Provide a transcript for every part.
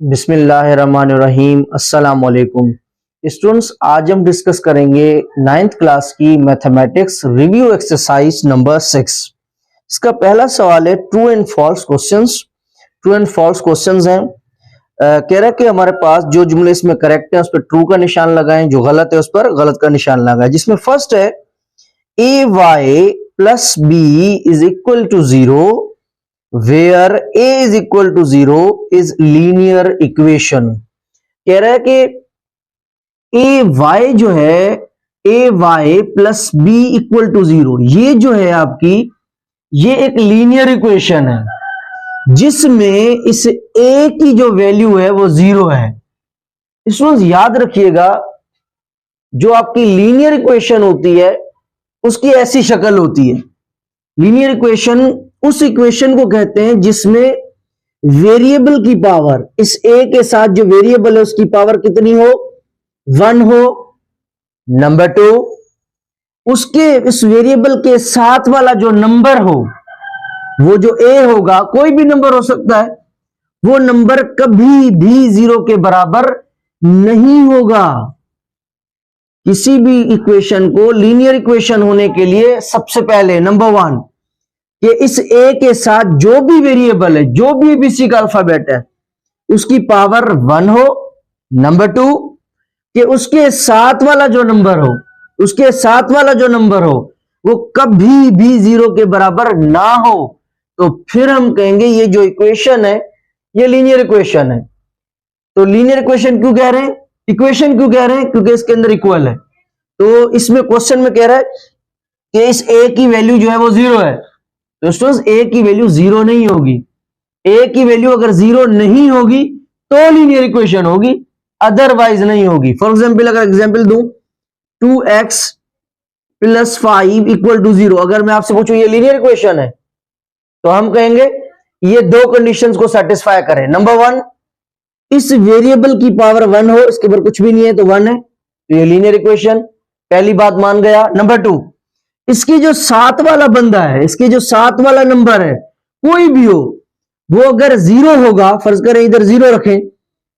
बिस्मिल्लाहिर्रहमानिर्रहीम। अस्सलाम वालेकुम स्टूडेंट्स, आज हम डिस्कस करेंगे 9th क्लास की मैथमेटिक्स रिव्यू एक्सरसाइज नंबर 6। इसका पहला सवाल है true and false questions. True and false questions हैं। कह रहा है कि हमारे पास जो जुमले इसमें करेक्ट है उस पर ट्रू का निशान लगाएं, जो गलत है उस पर गलत का निशान लगाएं। जिसमें फर्स्ट है a y plus b is equal to 0 where a is equal to 0 is linear equation। कह रहा है कि ए वाई जो है a y plus b equal to 0, ये जो है आपकी ये एक लीनियर इक्वेशन है जिसमें इस ए की जो वैल्यू है वो 0 है। स्टूडेंट्स याद रखिएगा, जो आपकी लीनियर इक्वेशन होती है उसकी ऐसी शक्ल होती है। लीनियर इक्वेशन उस इक्वेशन को कहते हैं जिसमें वेरिएबल की पावर, इस ए के साथ जो वेरिएबल है उसकी पावर कितनी हो, 1 हो। नंबर 2, उसके इस वेरिएबल के साथ वाला जो नंबर हो, वो जो ए होगा, कोई भी नंबर हो सकता है, वो नंबर कभी भी 0 के बराबर नहीं होगा। किसी भी इक्वेशन को लीनियर इक्वेशन होने के लिए सबसे पहले नंबर 1 कि इस ए के साथ जो भी वेरिएबल है, जो भी एबीसी का अल्फाबेट है, उसकी पावर 1 हो। नंबर 2 कि उसके साथ वाला जो नंबर हो, उसके साथ वाला जो नंबर हो वो कभी भी 0 के बराबर ना हो। तो फिर हम कहेंगे ये जो इक्वेशन है ये लीनियर इक्वेशन है। तो लीनियर इक्वेशन क्यों कह रहे हैं, इक्वेशन क्यों कह रहे हैं, क्योंकि इसके अंदर इक्वल है। तो इसमें क्वेश्चन में कह रहा है कि इस ए की वैल्यू जो है वो 0 है। तो स्टूडेंट्स ए की वैल्यू 0 नहीं होगी। ए की वैल्यू अगर 0 नहीं होगी तो लीनियर इक्वेशन होगी, अदरवाइज नहीं होगी। फॉर एग्जांपल अगर एग्जांपल दूं 2x प्लस 5 इक्वल टू 0, अगर मैं आपसे पूछूं ये लीनियर इक्वेशन है तो हम कहेंगे ये दो कंडीशंस को सेटिस्फाई करे। नंबर 1, इस वेरिएबल की पावर 1 हो, इसके ऊपर कुछ भी नहीं है तो 1 है, तो ये लीनियर इक्वेशन, पहली बात मान गया। नंबर 2, इसकी जो साथ वाला बंदा है, इसके जो साथ वाला नंबर है कोई भी हो, वो अगर 0 होगा, फर्ज करें इधर 0 रखें,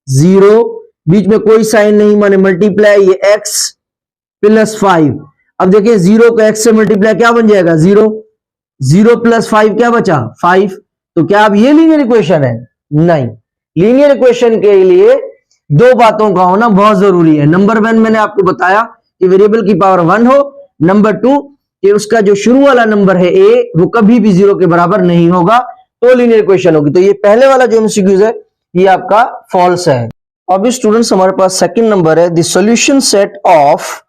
0 बीच में कोई साइन नहीं माने मल्टीप्लाई, ये x प्लस 5। अब देखिए 0 को x से मल्टीप्लाई क्या बन जाएगा, 0। 0 प्लस 5 क्या बचा, 5। तो क्या अब ये लीनियर इक्वेशन है, नहीं। लीनियर इक्वेशन के लिए दो बातों का होना बहुत जरूरी है। नंबर 1 मैंने आपको बताया कि वेरिएबल की पावर 1 हो। नंबर 2 कि उसका जो शुरू वाला नंबर है ए वो कभी भी 0 के बराबर नहीं होगा, तो लीनियर इक्वेशन होगी। तो ये पहले वाला जो एमसीक्यूज है ये आपका फॉल्स है। अब स्टूडेंट्स हमारे पास सेकंड नंबर है the solution set of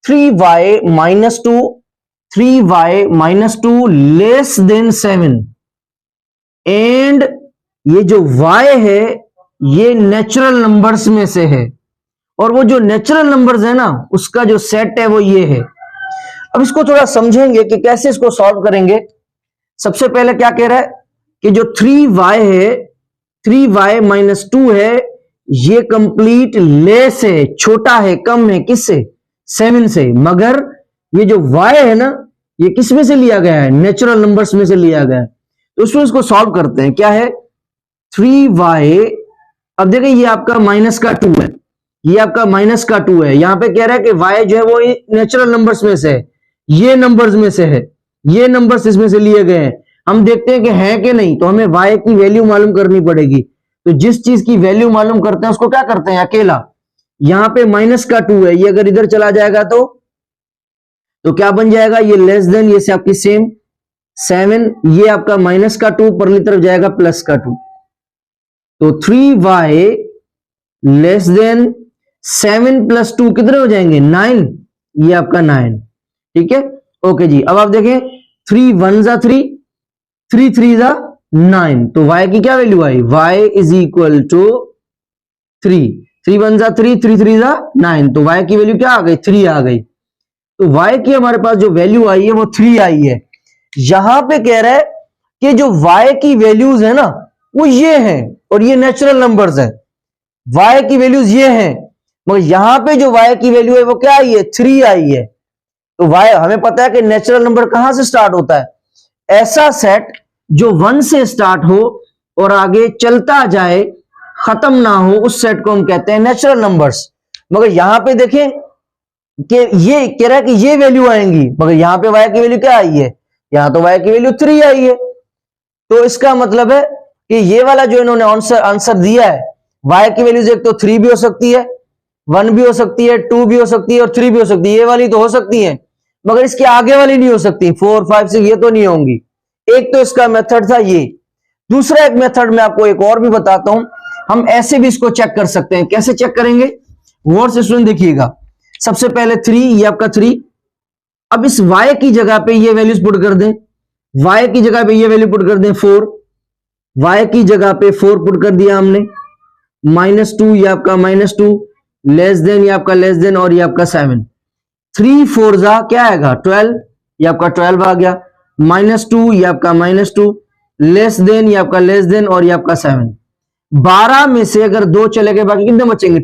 3y minus 2 less than 7 and ये जो y है ये नेचुरल नंबर्स में से है, और वो जो नेचुरल नंबर्स है ना उसका जो सेट है वो ये है। अब इसको थोड़ा समझेंगे कि कैसे इसको सॉल्व करेंगे। सबसे पहले क्या कह रहा है कि जो 3y है, 3y माइनस 2 है, ये कंप्लीट लेस है, छोटा है, कम है, किससे, 7 से। मगर ये जो y है ना ये किस में से लिया गया है, नेचुरल नंबर्स में से लिया गया है। तो उसमें इसको सॉल्व करते हैं। क्या है 3y, अब देखिए ये आपका माइनस का 2 है, ये आपका माइनस का 2 है। यहां पे कह रहा है कि y जो है वो नेचुरल नंबर्स में से है, ये नंबर्स में से है, ये नंबर्स इसमें से लिए गए हैं। हम देखते हैं कि है कि नहीं, तो हमें y की वैल्यू मालूम करनी पड़ेगी। तो जिस चीज की वैल्यू मालूम करते हैं उसको क्या करते हैं, अकेला। यहां पे माइनस का 2 है, ये अगर इधर चला जाएगा तो क्या बन जाएगा, ये लेस देन, ये से आपकी सेम 7, ये आपका माइनस का 2 परली तरफ जाएगा प्लस का 2। तो 3y लेस देन 7 प्लस 2 कितने हो जाएंगे, 9, ये आपका 9। ठीक है, ओके जी। अब आप देखें 3 1 जा 3, 3 3 जा 9, तो y की क्या वैल्यू आई, y इज इक्वल टू 3, 3 1 जा 3, 3 3 जा 9, तो y की वैल्यू क्या आ गई, 3 आ गई। तो y की हमारे पास जो वैल्यू आई है वो 3 आई है। यहां पे कह रहा है कि जो y की वैल्यूज है ना वो ये हैं, और ये नेचुरल नंबर्स है। y की वैल्यूज ये हैं, मगर यहां पे जो y की वैल्यू है वो क्या आई है, 3 आई है। तो y, हमें पता है कि नेचुरल नंबर कहां से स्टार्ट होता है, ऐसा सेट जो 1 से स्टार्ट हो और आगे चलता जाए खत्म ना हो उस सेट को हम कहते हैं नेचुरल नंबर्स। मगर यहां पे देखें कि ये कह रहा है कि ये वैल्यू आएंगी, मगर यहां पे y की वैल्यू क्या आई है, यहां तो y की वैल्यू 3 आई है। तो इसका मतलब है कि ये वाला जो इन्होंने आंसर दिया है, y की वैल्यूज एक तो 3 भी हो सकती है, 1 भी हो सकती है, 2 भी हो सकती है और 3 भी हो सकती है। ये वाली तो हो सकती है, मगर इसके आगे वाली नहीं हो सकती, 4 5 6 ये तो नहीं होंगी। एक तो इसका मेथड था ये। दूसरा एक मेथड मैं आपको एक और भी बताता हूं, हम ऐसे भी इसको चेक कर सकते हैं। कैसे चेक करेंगे, गौर से स्टूडेंट देखिएगा। सबसे पहले 3, ये आपका 3। अब इस y की जगह पे ये वैल्यूज पुट कर दें, y की जगह पे ये वैल्यू पुट कर दें 4, y की जगह पे 4 पुट कर दिया हमने, -2 ये आपका -2, लेस देन ये आपका लेस देन और ये आपका 7। 3 4 जा क्या आएगा 12, ये आपका 12 आ गया, -2 ये आपका -2, लेस देन ये आपका लेस देन और ये आपका 7। 12 में से अगर 2 चले गए बाकी कितने बचेंगे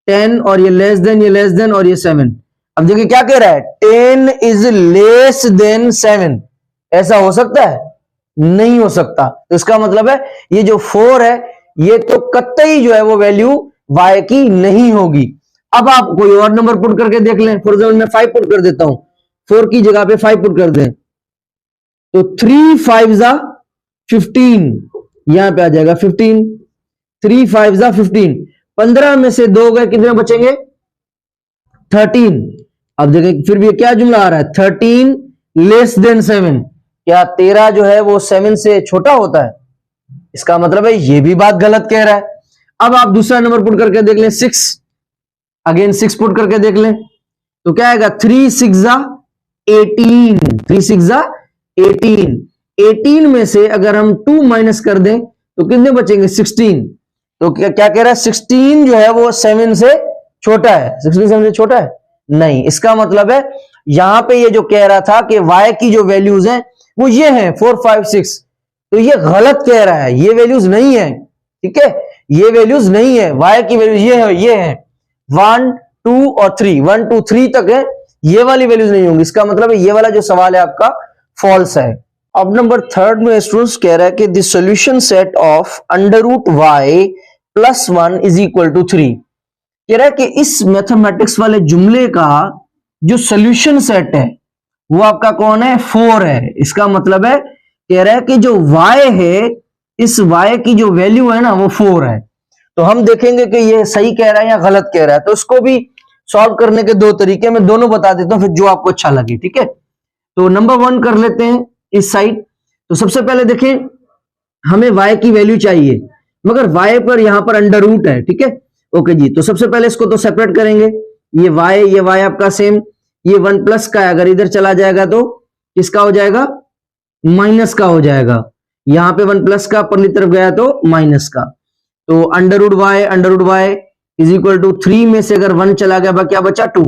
10 और ये लेस देन और ये 7। अब देखिए क्या कह रहा है, 10 इज लेस देन 7। ऐसा हो सकता है, नहीं हो सकता। तो इसका मतलब है ये जो 4 है ये तो कतई जो है वो वैल्यू y की नहीं होगी। अब आप कोई और नंबर पुट करके देख लें। फॉर एग्जाम्पल मैं 5 पुट कर देता हूं, 4 की जगह पे 5 पुट कर दें, तो 3 5 जा 15, यहां पे आ जाएगा 15, 3 5 जा 15। 15 में से 2 गए कितने बचेंगे 13। अब देखें फिर भी क्या जुमला आ रहा है, 13 लेस देन 7। क्या 13 जो है वो 7 से छोटा होता है? इसका मतलब है ये भी बात गलत कह रहा है। अब आप दूसरा नंबर पुट करके देख लें, 6, अगेन 6 पुट करके देख लें, तो क्या आएगा 3 6 जा 18, 3 6 जा 18। 18 में से अगर हम 2 माइनस कर दें तो कितने बचेंगे 16। तो क्या क्या कह रहा है, 16 जो है वो 7 से छोटा है। 16 7 से छोटा है नहीं। इसका मतलब है यहां पे ये जो कह रहा था कि y की जो वैल्यूज हैं वो ये हैं 4 5 6, तो ये गलत कह रहा है, ये वैल्यूज नहीं है। ठीक है, ये वैल्यूज नहीं है, y की वैल्यूज ये है 1 2 और 3, 1 2 3 तक है, ये वाली वैल्यूज नहीं होंगी। इसका मतलब है ये वाला जो सवाल है आपका फॉल्स है। अब नंबर 3 में स्टूडेंट्स कह रहा है कि the solution set of √y + 1 = 3। कह रहा है कि इस मैथमेटिक्स वाले जुमले का जो सॉल्यूशन सेट है वो आपका कौन है, 4 है। इसका मतलब है कह रहा है कि जो y है, इस y की जो वैल्यू है ना वो 4 है। तो हम देखेंगे कि ये सही कह रहा है या गलत कह रहा है। तो इसको भी सॉल्व करने के 2 तरीके, मैं दोनों बता देता हूं, फिर जो आपको अच्छा लगे। ठीक है, तो नंबर 1 कर लेते हैं इस साइड। तो सबसे पहले देखें, हमें y की वैल्यू चाहिए, मगर y पर यहां पर अंडर रूट है। ठीक है, ओके जी। तो सबसे पहले इसको तो सेपरेट करेंगे, ये y आपका सेम, ये 1 प्लस का है, अगर इधर चला जाएगा तो किसका हो जाएगा, माइनस का हो जाएगा। यहां पे 1 प्लस का परली तरफ गया तो माइनस का। तो √y = 3 में से अगर 1 चला गया क्या बचा 2।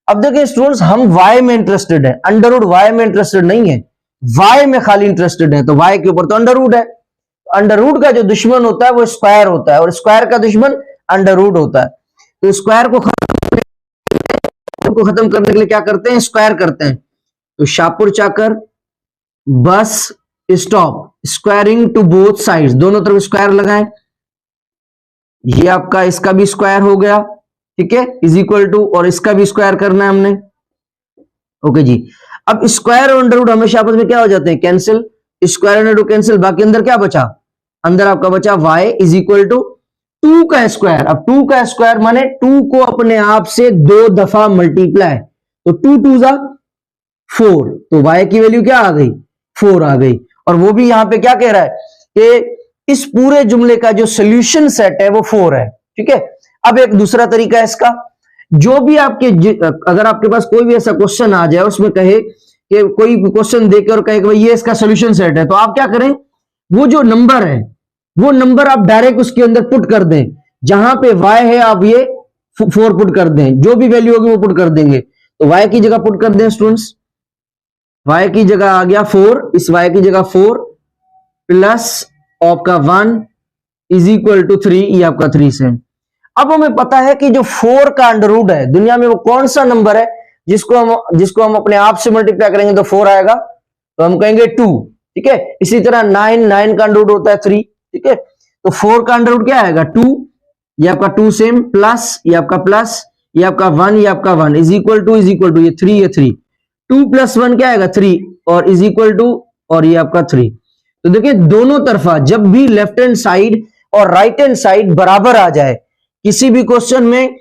अब देखिए स्टूडेंट्स, हम y में इंटरेस्टेड है, √y में इंटरेस्टेड नहीं है, y में खाली इंटरेस्टेड है। तो y के ऊपर तो अंडर रूट है, अंडर रूट का जो दुश्मन होता है वो स्क्वायर होता है, और स्क्वायर का दुश्मन अंडर रूट होता है। तो स्क्वायर को खत्म करने के लिए क्या करते हैं, स्क्वायर करते हैं। तो Shahpur Chakar bus stop, squaring to both sides, दोनों तरफ स्क्वायर लगाएं। ये आपका इसका भी स्क्वायर हो गया, ठीक है, = और इसका भी स्क्वायर करना है हमने। ओके जी। अब स्क्वायर और अंडर रूट हमेशा आपस में क्या हो जाते हैं, cancel. Square under root cancel, बाकी अंदर क्या बचा, अंदर आपका बचा y = 2 का स्क्वायर। अब 2 का स्क्वायर माने 2 को अपने आप से 2 दफा मल्टीप्लाई, तो 2 2 जा 4, तो y की वैल्यू क्या आ गई, 4 आ गई। और वो भी यहां पे क्या कह रहा है कि इस पूरे जुमले का जो सोल्यूशन सेट है वो 4 है। ठीक है, अब एक दूसरा तरीका है इसका, जो भी आपके अगर आपके पास कोई भी ऐसा क्वेश्चन आ जाए, उसमें कहे कि कोई क्वेश्चन देकर कहे कि भाई ये इसका सोल्यूशन सेट है, तो आप क्या करें, वो जो नंबर है वो नंबर आप डायरेक्ट उसके अंदर पुट कर दें। जहां पे y है आप ये 4 पुट कर दें, जो भी वैल्यू होगी वो पुट कर देंगे। तो y की जगह पुट कर दें स्टूडेंट्स, y की जगह आ गया 4, इस y की जगह 4 प्लस आपका 1 = 3, ये आपका 3 से। अब हमें पता है कि जो 4 का अंडर रूट है दुनिया में वो कौन सा नंबर है जिसको हम अपने आप से मल्टीप्लाई करेंगे तो 4 आएगा, तो हम कहेंगे 2। ठीक है, इसी तरह 9 का अंडर रूट होता है 3। ठीक है, तो 4 का अंडर रूट क्या आएगा 2, ये आपका 2 सेम, प्लस ये आपका प्लस, ये आपका 1, ये आपका 1 इज इक्वल टू ये 3, ये 3, 2 प्लस 1 क्या आएगा 3 और इज इक्वल टू और ये आपका 3। तो देखिए दोनों तरफा जब भी लेफ्ट हैंड साइड और राइट हैंड साइड बराबर आ जाए किसी भी क्वेश्चन में,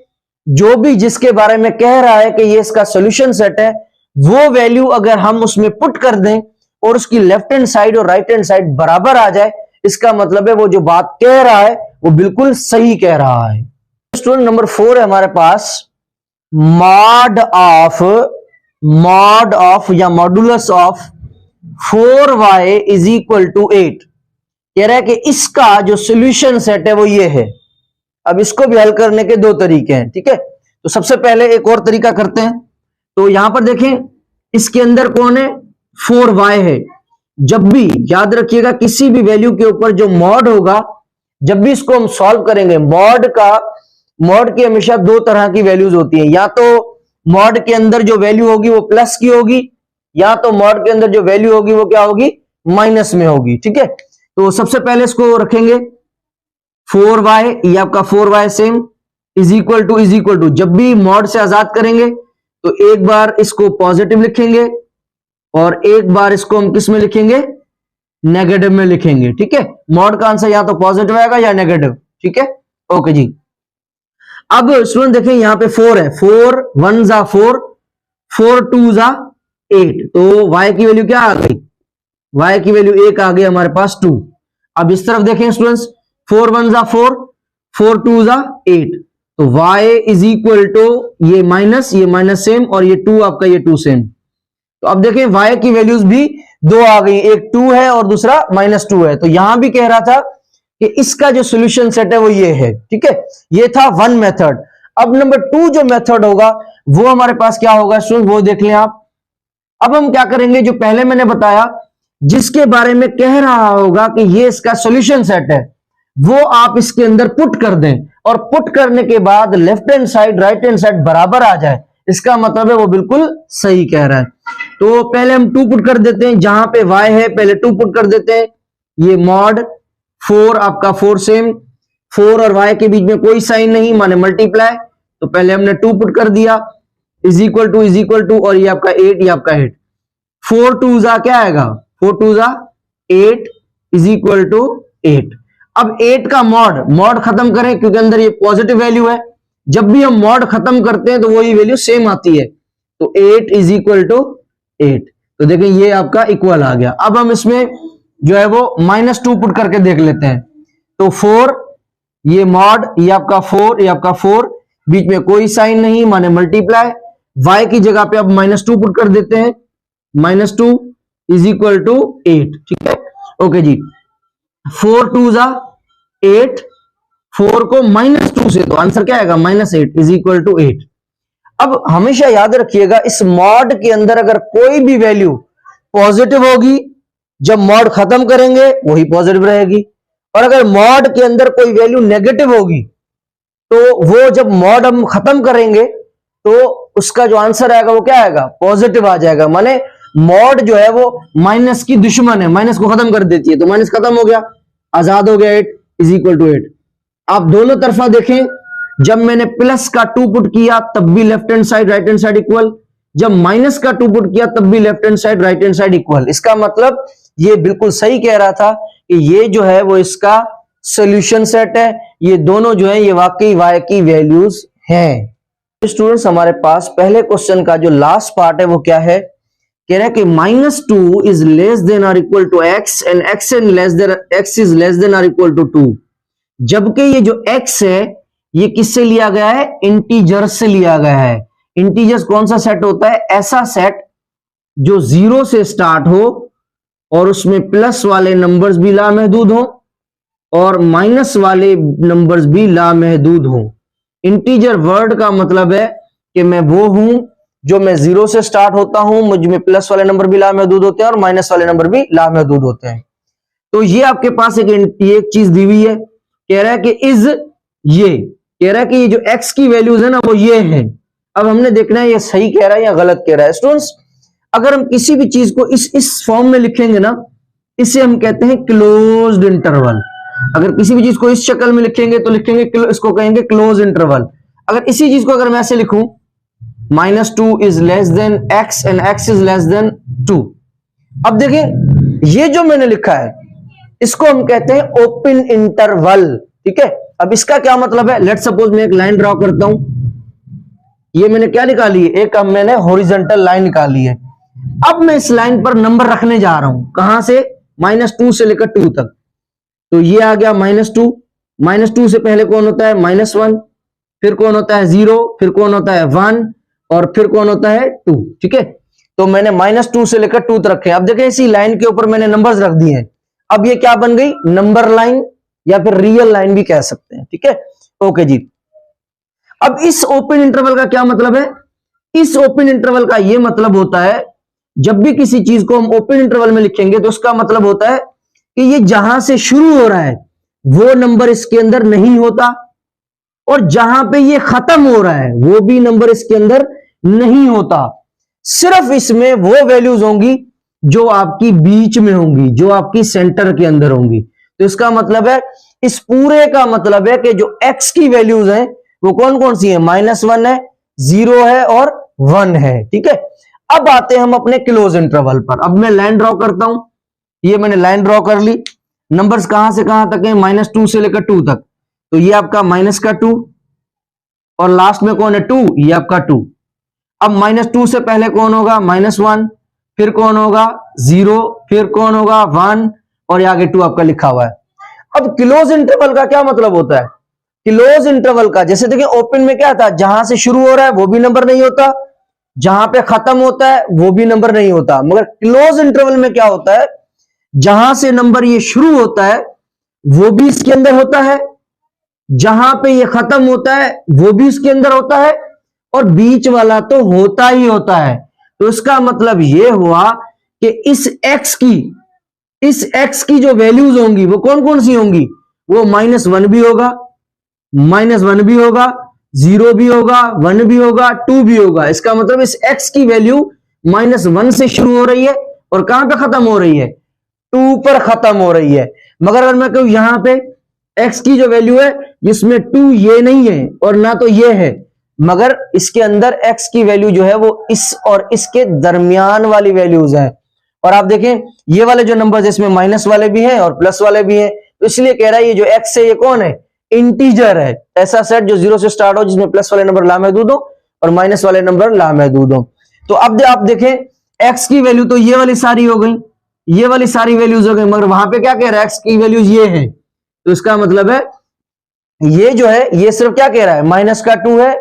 जो भी जिसके बारे में कह रहा है कि ये इसका सॉल्यूशन सेट है, वो वैल्यू अगर हम उसमें पुट कर दें और उसकी लेफ्ट हैंड साइड और राइट हैंड साइड बराबर आ जाए, इसका मतलब है वो जो बात कह रहा है वो बिल्कुल सही कह रहा है। स्टूडेंट नंबर 4 है हमारे पास, मॉड ऑफ या modulus of 4y is equal to 8। कह रहा है कि इसका जो सॉल्यूशन सेट है वो ये है। अब इसको भी हल करने के दो तरीके हैं, ठीक है। तो सबसे पहले एक और तरीका करते हैं। तो यहां पर देखें, इसके अंदर कौन है 4y है। जब भी याद रखिएगा किसी भी वैल्यू के ऊपर जो मॉड होगा, जब भी इसको हम सॉल्व करेंगे, मॉड की हमेशा दो तरह की वैल्यूज होती हैं। या तो मॉड के अंदर जो वैल्यू होगी वो प्लस की होगी, या तो मॉड के अंदर जो वैल्यू होगी वो क्या होगी माइनस में होगी, ठीक है। तो सबसे पहले इसको रखेंगे 4y, ये आपका 4y same is equal to जब भी मॉड से आजाद करेंगे तो एक बार इसको पॉजिटिव लिखेंगे और एक बार इसको हम किस में लिखेंगे नेगेटिव में लिखेंगे, ठीक है। मॉड का आंसर या तो पॉजिटिव आएगा या नेगेटिव, ठीक है। ओके जी। अब स्टूडेंट देखें यहां पे 4 है, 4 1 जा 4, 4 2 जा 8, तो y की वैल्यू क्या आ गई, y की वैल्यू 1 आ गई हमारे पास 2। अब इस तरफ देखें स्टूडेंट्स, 4 1 जा 4, 4 2 जा 8, तो y इज इक्वल टू ये माइनस सेम और ये 2 आपका ये 2 सेम। तो अब देखें y की वैल्यूज भी दो आ गई, एक 2 है और दूसरा -2 है। तो यहां भी कह रहा था कि इसका जो सॉल्यूशन सेट है वो ये है, ठीक है। ये था वन मेथड। अब नंबर 2 जो मेथड होगा वो हमारे पास क्या होगा स्टूडेंट, वो देख लें आप। अब हम क्या करेंगे, जो पहले मैंने बताया जिसके बारे में कह रहा होगा कि ये इसका सॉल्यूशन सेट है, वो आप इसके अंदर पुट कर दें और पुट करने के बाद left hand side right hand side बराबर आ जाए, इसका मतलब है वो बिल्कुल सही कह रहा है। तो पहले हम 2 पुट कर देते हैं, जहां पे y है पहले 2 पुट कर देते हैं। ये मॉड 4 आपका 4 सेम, 4 और y के बीच में कोई साइन नहीं माने मल्टीप्लाई, तो पहले हमने 2 पुट कर दिया इज इक्वल टू और ये आपका 8, ये आपका 8, 4 2 जा क्या आएगा 4 2 जा 8 इज इक्वल टू 8। अब 8 का मॉड खत्म करें क्योंकि अंदर ये पॉजिटिव वैल्यू है, जब भी हम मॉड खत्म करते हैं तो वही वैल्यू सेम आती है, तो 8 इज इक्वल टू 8। तो देखें ये आपका इक्वल आ गया। अब हम इसमें जो है वो -2 पुट करके देख लेते हैं। तो 4 ये मॉड, ये आपका 4, ये आपका 4, बीच में कोई साइन नहीं माने मल्टीप्लाई, y की जगह पे अब -2 पुट कर देते हैं, -2 इज इक्वल टू 8, ठीक है। ओके जी, 4 2 जा 8, 4 को -2 से, तो आंसर क्या आएगा -8 इज इक्वल टू 8। अब हमेशा याद रखिएगा इस मॉड के अंदर अगर कोई भी वैल्यू पॉजिटिव होगी, जब मॉड खत्म करेंगे वही पॉजिटिव रहेगी, और अगर मॉड के अंदर कोई वैल्यू नेगेटिव होगी तो वो जब मॉड हम खत्म करेंगे तो उसका जो आंसर आएगा वो क्या आएगा पॉजिटिव आ जाएगा। माने मॉड जो है वो माइनस की दुश्मन है, माइनस को खत्म कर देती है, तो माइनस खत्म हो गया, आजाद हो गया 8 इज इक्वल टू 8। आप दोनों तरफा देखें, जब मैंने प्लस का 2 पुट किया तब भी left hand side right hand side equal, जब माइनस का 2 पुट किया तब भी left hand side right hand side equal. इसका मतलब ये बिल्कुल सही कह रहा था कि ये जो है वो इसका सॉल्यूशन सेट है, ये दोनों जो है ये वाकई y की वैल्यूज हैं। स्टूडेंट्स हमारे पास पहले क्वेश्चन का जो लास्ट पार्ट है वो क्या है, कह रहा है कि -2 इज लेस देन और equal to x and x is less than और इक्वल टू 2। जबकि ये जो x है ये किससे लिया गया है, इंटीजर से लिया गया है। इंटीजर्स कौन सा सेट होता है, ऐसा सेट जो 0 से स्टार्ट हो और उसमें प्लस वाले नंबर्स भी लामहदूद हो और माइनस वाले नंबर्स भी लामहदूद हो। इंटीजर वर्ड का मतलब है कि मैं वो हूं जो मैं 0 से स्टार्ट होता हूं, मुझ में प्लस वाले नंबर भी लामहदूद होते हैं और माइनस वाले नंबर भी लामहदूद होते हैं। तो ये आपके पास एक चीज दी हुई है, कह रहा है कि इज ये कह रहा है कि ये जो x की वैल्यूज है ना वो ये है। अब हमने देखना है ये सही कह रहा है या गलत कह रहा है। स्टूडेंट्स अगर हम किसी भी चीज को इस फॉर्म में लिखेंगे ना, इसे हम कहते हैं क्लोज्ड इंटरवल। अगर किसी भी चीज को इस शक्ल में लिखेंगे तो लिखेंगे इसको कहेंगे क्लोज इंटरवल। अगर इसी चीज को अगर मैं ऐसे लिखूं -2 is less then x and x is less then 2। अब देखें ये जो मैंने लिखा है इसको हम कहते हैं ओपन इंटरवल। ठीक है, अब इसका क्या मतलब है, लेट सपोज मैं एक लाइन ड्रॉ करता हूं, ये मैंने क्या निकाली है, एक अब मैंने हॉरिजॉन्टल लाइन निकाली है। अब मैं इस लाइन पर नंबर रखने जा रहा हूं, कहां से, -2 से लेकर 2 तक। तो ये आ गया -2, -2 से पहले कौन होता है -1, फिर कौन होता है 0, फिर कौन होता है 1 और फिर कौन होता है 2। ठीक है, तो मैंने -2 से लेकर 2 तक रखे। अब देखें इसी लाइन के ऊपर मैंने नंबर्स रख दिए हैं। अब ये क्या बन गई, नंबर लाइन या फिर रियल लाइन भी कह सकते हैं। ठीक है, ओके जी। अब इस ओपन इंटरवल का क्या मतलब है, इस ओपन इंटरवल का यह मतलब होता है जब भी किसी चीज को हम ओपन इंटरवल में लिखेंगे तो उसका मतलब होता है कि ये जहां से शुरू हो रहा है वो नंबर इसके अंदर नहीं होता और जहां पे ये खत्म हो रहा है वो भी नंबर इसके अंदर नहीं होता। सिर्फ इसमें वो वैल्यूज होंगी जो आपकी बीच में होंगी, जो आपकी सेंटर के अंदर होंगी। तो इसका मतलब है, इस पूरे का मतलब है कि जो x की वैल्यूज हैं वो कौन कौन सी है, -1 है, 0 है और 1 है। ठीक है, अब आते हैं हम अपने क्लोज इंटरवल पर। अब मैं लाइन ड्रॉ करता हूं, ये मैंने लाइन ड्रॉ कर ली। नंबर्स कहां से कहां तक है, -2 से लेकर 2 तक। तो ये आपका -2 और लास्ट में कौन है 2, ये आपका 2। अब -2 से पहले कौन होगा, -1, फिर कौन होगा 0, फिर कौन होगा 1 और ये आगे 2 आपका लिखा हुआ है। अब क्लोज इंटरवल का क्या मतलब होता है, क्लोज इंटरवल का, जैसे देखिए ओपन में क्या था, जहां से शुरू हो रहा है वो भी नंबर नहीं होता, जहां पे खत्म होता है वो भी नंबर नहीं होता। मगर क्लोज इंटरवल में क्या होता है, जहां से नंबर ये शुरू होता है वो भी इसके अंदर होता है, जहां पे ये खत्म होता है वो भी इसके अंदर होता है और बीच वाला तो होता ही होता है। तो इसका मतलब ये हुआ कि इस x की जो वैल्यूज होंगी वो कौन कौन सी होंगी, वो -1 भी होगा, -1 भी होगा, 0 भी होगा, 1 भी होगा, 2 भी होगा। इसका मतलब इस x की वैल्यू -1 से शुरू हो रही है और कहां पे खत्म हो रही है, 2 पर खत्म हो रही है। मगर अगर मैं कहूं यहां पे x की जो वैल्यू है जिसमें 2 ये नहीं है और ना तो ये है, मगर इसके अंदर x की वैल्यू जो है वो इस और इसके दरमियान वाली वैल्यूज है। और आप देखें ये वाले जो नंबर इसमें माइनस वाले भी हैं और प्लस वाले भी हैं, तो इसलिए कह रहा है ये जो x है ये कौन है, इंटीजर है। ऐसा सेट जो 0 से स्टार्ट हो जिसमें प्लस वाले नंबर लामहदूद हो और माइनस वाले नंबर लामहदूद हो। तो अब आप देखें x की वैल्यू तो ये वाली सारी हो गई, ये वाली सारी वैल्यूज हो गई, मगर वहां पे क्या कह रहा है, x की वैल्यूज ये है। तो इसका मतलब है ये जो है ये सिर्फ क्या कह रहा है, -2 है,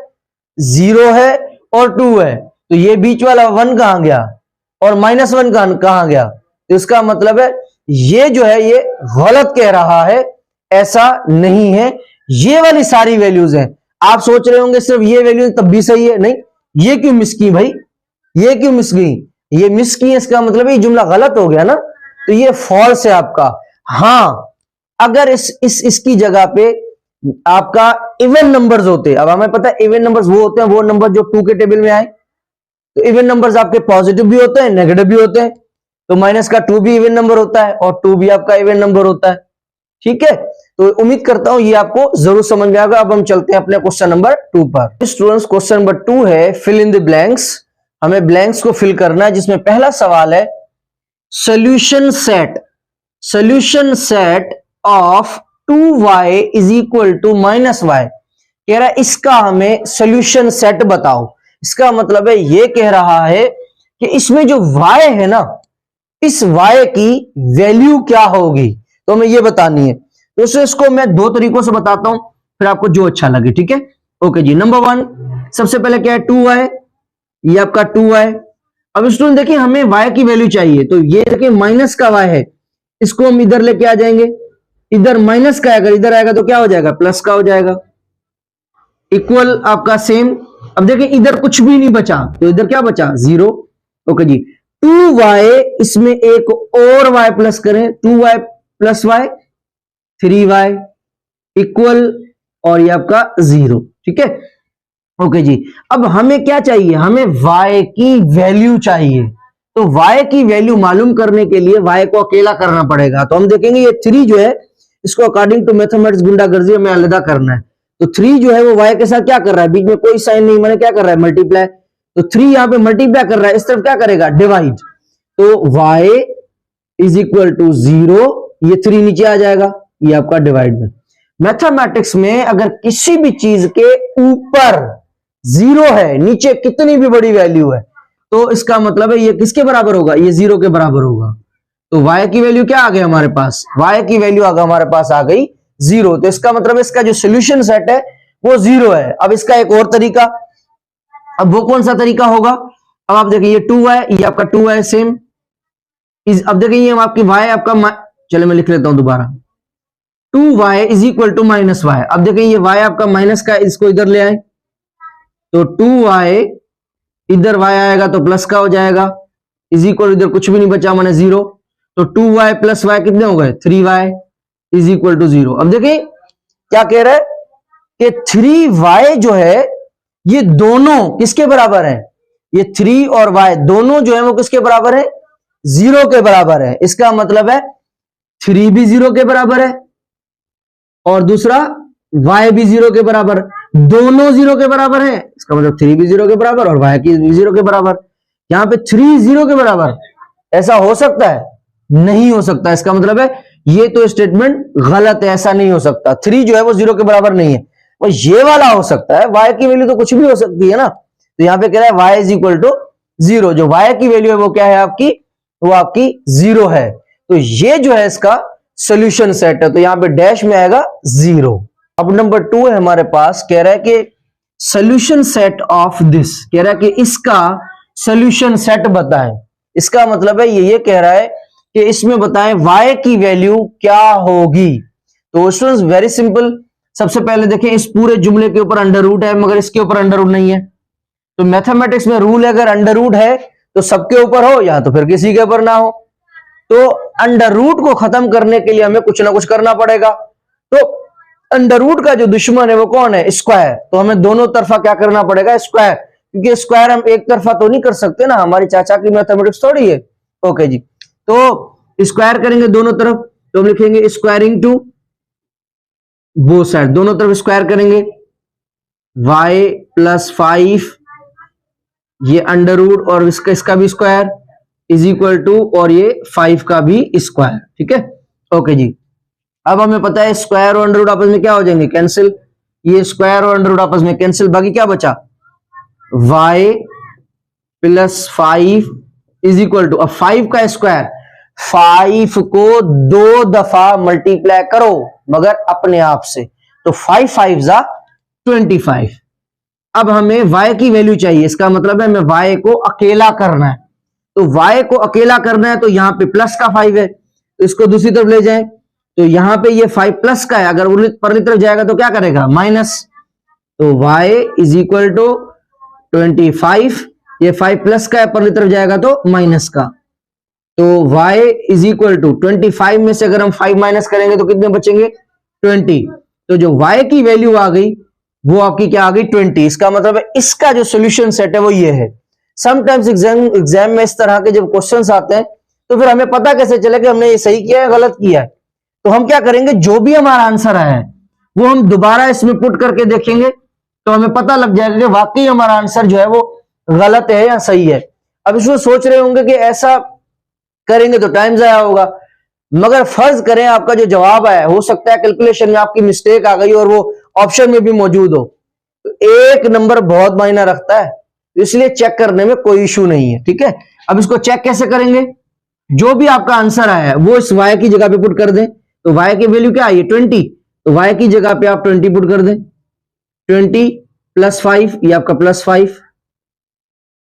0 है और 2 है। तो ये बीच वाला 1 कहां गया और -1 कहां गया। तो इसका मतलब है ये जो है ये गलत कह रहा है, ऐसा नहीं है, ये वाली सारी वैल्यूज हैं। आप सोच रहे होंगे सिर्फ ये वैल्यू तब भी सही है, नहीं, ये क्यों मिस की भाई, ये क्यों मिस गई, ये मिस की है, इसका मतलब ये जुमला गलत हो गया ना, तो ये फॉल्स है आपका। हाँ, अगर इसकी जगह पे आपका इवन नंबर्स होते, अब हमें पता है इवन नंबर्स वो होते हैं, वो नंबर जो 2 के टेबल में आए। तो इवन नंबर्स आपके पॉजिटिव भी होते हैं, नेगेटिव भी होते हैं। तो -2 भी इवन नंबर होता है और 2 भी आपका इवन नंबर होता है। ठीक है, तो उम्मीद करता हूं ये आपको जरूर समझ में आएगा। अब हम चलते हैं अपने क्वेश्चन नंबर 2 पर। स्टूडेंट्स क्वेश्चन नंबर 2 है फिल इन द ब्लैंक्स। हमें ब्लैंक्स को फिल करना है, जिसमें पहला सवाल है solution set of 2y is equal to -y। कह रहा है इसका हमें सोल्यूशन सेट बताओ। इसका मतलब है ये कह रहा है कि इसमें जो y है ना, इस y की वैल्यू क्या होगी, तो हमें ये बतानी है। दोस्तों इसको मैं 2 तरीकों से बताता हूं, फिर आपको जो अच्छा लगे। ठीक है, ओके जी। नंबर 1 सबसे पहले क्या है, 2y, ये आपका 2y। अब स्टूडेंट देखिए हमें y की वैल्यू चाहिए, तो ये देखिए माइनस का y है, इसको हम इधर लेके आ जाएंगे, इधर माइनस का अगर इधर आएगा तो क्या हो जाएगा, प्लस का हो जाएगा, इक्वल आपका सेम। अब देखिए इधर कुछ भी नहीं बचा, तो इधर क्या बचा, 0। ओके जी, 2y, इसमें एक और y प्लस करें, 2y plus y 3y equal और ये आपका 0। ठीक है, ओके जी। अब हमें क्या चाहिए, हमें y की वैल्यू चाहिए। तो y की वैल्यू मालूम करने के लिए y को अकेला करना पड़ेगा। तो हम देखेंगे ये 3 जो है इसको अकॉर्डिंग टू मैथमेटिक्स गुंडागर्दी हमें अलग करना है। तो 3 जो है वो y के साथ क्या कर रहा है, बीच में कोई साइन नहीं, मैंने क्या कर रहा है, मल्टीप्लाई। तो 3 यहाँ पे मल्टीप्लाई कर रहा है, इस तरफ क्या करेगा, डिवाइड। तो y इज इक्वल टू 0, ये 3 नीचे आ जाएगा, ये आपका डिवाइड में। मैथमेटिक्स में अगर किसी भी चीज के ऊपर 0 है, नीचे कितनी भी बड़ी वैल्यू है, तो इसका मतलब है ये किसके बराबर होगा, ये 0 के बराबर होगा। तो y की वैल्यू क्या आ गई हमारे पास, y की वैल्यू हमारे पास आ गई 0। तो इसका मतलब इसका जो सोल्यूशन सेट है वो 0 है। अब इसका एक और तरीका, अब वो कौन सा तरीका होगा, अब आप देखिए ये 2y, ये आपका 2y सेम। अब देखिए ये आपकी y आपका, चलो मैं लिख लेता हूं दोबारा, 2y is equal to minus y. अब देखिए ये y आपका माइनस का, इसको इधर ले आए, तो 2y इधर y आएगा तो प्लस का हो जाएगा, इज इक्वल, इधर कुछ भी नहीं बचा मैंने 0। तो 2y प्लस y कितने हो गए, 3y इज इक्वल टू 0। अब देखिए क्या कह रहा है कि 3y जो है ये दोनों किसके बराबर है, ये 3 और y दोनों जो है वो किसके बराबर है, 0 के बराबर है। इसका मतलब है 3 भी 0 के बराबर है और दूसरा y भी 0 के बराबर, दोनों 0 के बराबर है। इसका मतलब 3 भी 0 के बराबर और y की भी 0 के बराबर। यहां पे 3 0 के बराबर, ऐसा हो सकता है, नहीं हो सकता। इसका मतलब है ये तो स्टेटमेंट गलत है, ऐसा नहीं हो सकता। 3 जो है वो 0 के बराबर नहीं है, वो ये वाला हो सकता है। y की वैल्यू तो कुछ भी हो सकती है ना, तो यहां पे कह रहा है y इज इक्वल टू 0, जो y की वैल्यू है वो क्या है आपकी, वो आपकी 0 है। तो ये जो है इसका सोल्यूशन सेट है, तो यहां पे डैश में आएगा 0। अब नंबर 2 है हमारे पास, कह रहा है कि सोल्यूशन सेट ऑफ दिस, कह रहा है कि इसका सोल्यूशन सेट बताएं। इसका मतलब है ये कह रहा है कि इसमें बताएं y की वैल्यू क्या होगी। तो स्टूडेंट्स वेरी सिंपल, सबसे पहले देखें इस पूरे जुमले के ऊपर अंडर रूट है, मगर इसके ऊपर अंडर रूट नहीं है। तो मैथमेटिक्स में रूल है, अगर अंडर रूट है तो सबके ऊपर हो या तो फिर किसी के ऊपर ना हो। तो अंडर रूट को खत्म करने के लिए हमें कुछ ना कुछ करना पड़ेगा। तो अंडर रूट का जो दुश्मन है वो कौन है, स्क्वायर। तो हमें दोनों तरफा क्या करना पड़ेगा, स्क्वायर, क्योंकि स्क्वायर हम एक तरफा तो नहीं कर सकते ना, हमारी चाचा की मैथमेटिक्स थोड़ी है। ओके जी, तो स्क्वायर करेंगे दोनों तरफ, तो हम लिखेंगे स्क्वायरिंग टू बोथ साइड, दोनों तरफ स्क्वायर करेंगे। y प्लस 5 ये अंडर रूट और इसका भी स्क्वायर इज इक्वल टू, और ये 5 का भी स्क्वायर। ठीक है, ओके जी। अब हमें पता है स्क्वायर और अंडर रूट आपस में क्या हो जाएंगे, कैंसिल। ये स्क्वायर और अंडर रूट आपस में कैंसिल, बाकी क्या बचा, y plus 5 is equal to, अब 5 का स्क्वायर, 5 को 2 दफा मल्टीप्लाई करो मगर अपने आप से, तो 5 5 जा 25। अब हमें y की वैल्यू चाहिए, इसका मतलब है हमें y को अकेला करना है। तो y को अकेला करना है, तो यहां पे प्लस का 5 है, तो इसको दूसरी तरफ ले जाएं, तो यहां पे ये 5 प्लस का है, अगर परली तरफ जाएगा तो क्या करेगा, माइनस। तो y इज इक्वल टू 25, ये 5 प्लस का है, परली तरफ जाएगा तो माइनस का। तो y इज इक्वल टू 25 में से अगर हम 5 माइनस करेंगे तो कितने बचेंगे, 20। तो जो y की वैल्यू आ गई वो आपकी क्या आ गई, 20। इसका मतलब है इसका जो सोल्यूशन सेट है वो ये है। समटाइम्स एग्जाम में इस तरह के जब क्वेश्चंस आते हैं तो फिर हमें पता कैसे चले कि हमने ये सही किया है गलत किया है। तो हम क्या करेंगे, जो भी हमारा आंसर आया है वो हम दोबारा इसमें पुट करके देखेंगे, तो हमें पता लग जाएगा कि वाकई हमारा आंसर जो है वो गलत है या सही है। अब इसमें सोच रहे होंगे कि ऐसा करेंगे तो टाइम जाया होगा, मगर फर्ज करें आपका जो जवाब आया, हो सकता है कैलकुलेशन में आपकी मिस्टेक आ गई और वो ऑप्शन में भी मौजूद हो, तो एक नंबर बहुत मायना रखता है, इसलिए चेक करने में कोई इशू नहीं है। ठीक है, अब इसको चेक कैसे करेंगे, जो भी आपका आंसर आया है वो इस y की जगह पे पुट कर दें। तो y की वैल्यू क्या आई है, 20, तो y की जगह पे आप 20 पुट कर दें। 20 प्लस 5, ये आपका प्लस 5,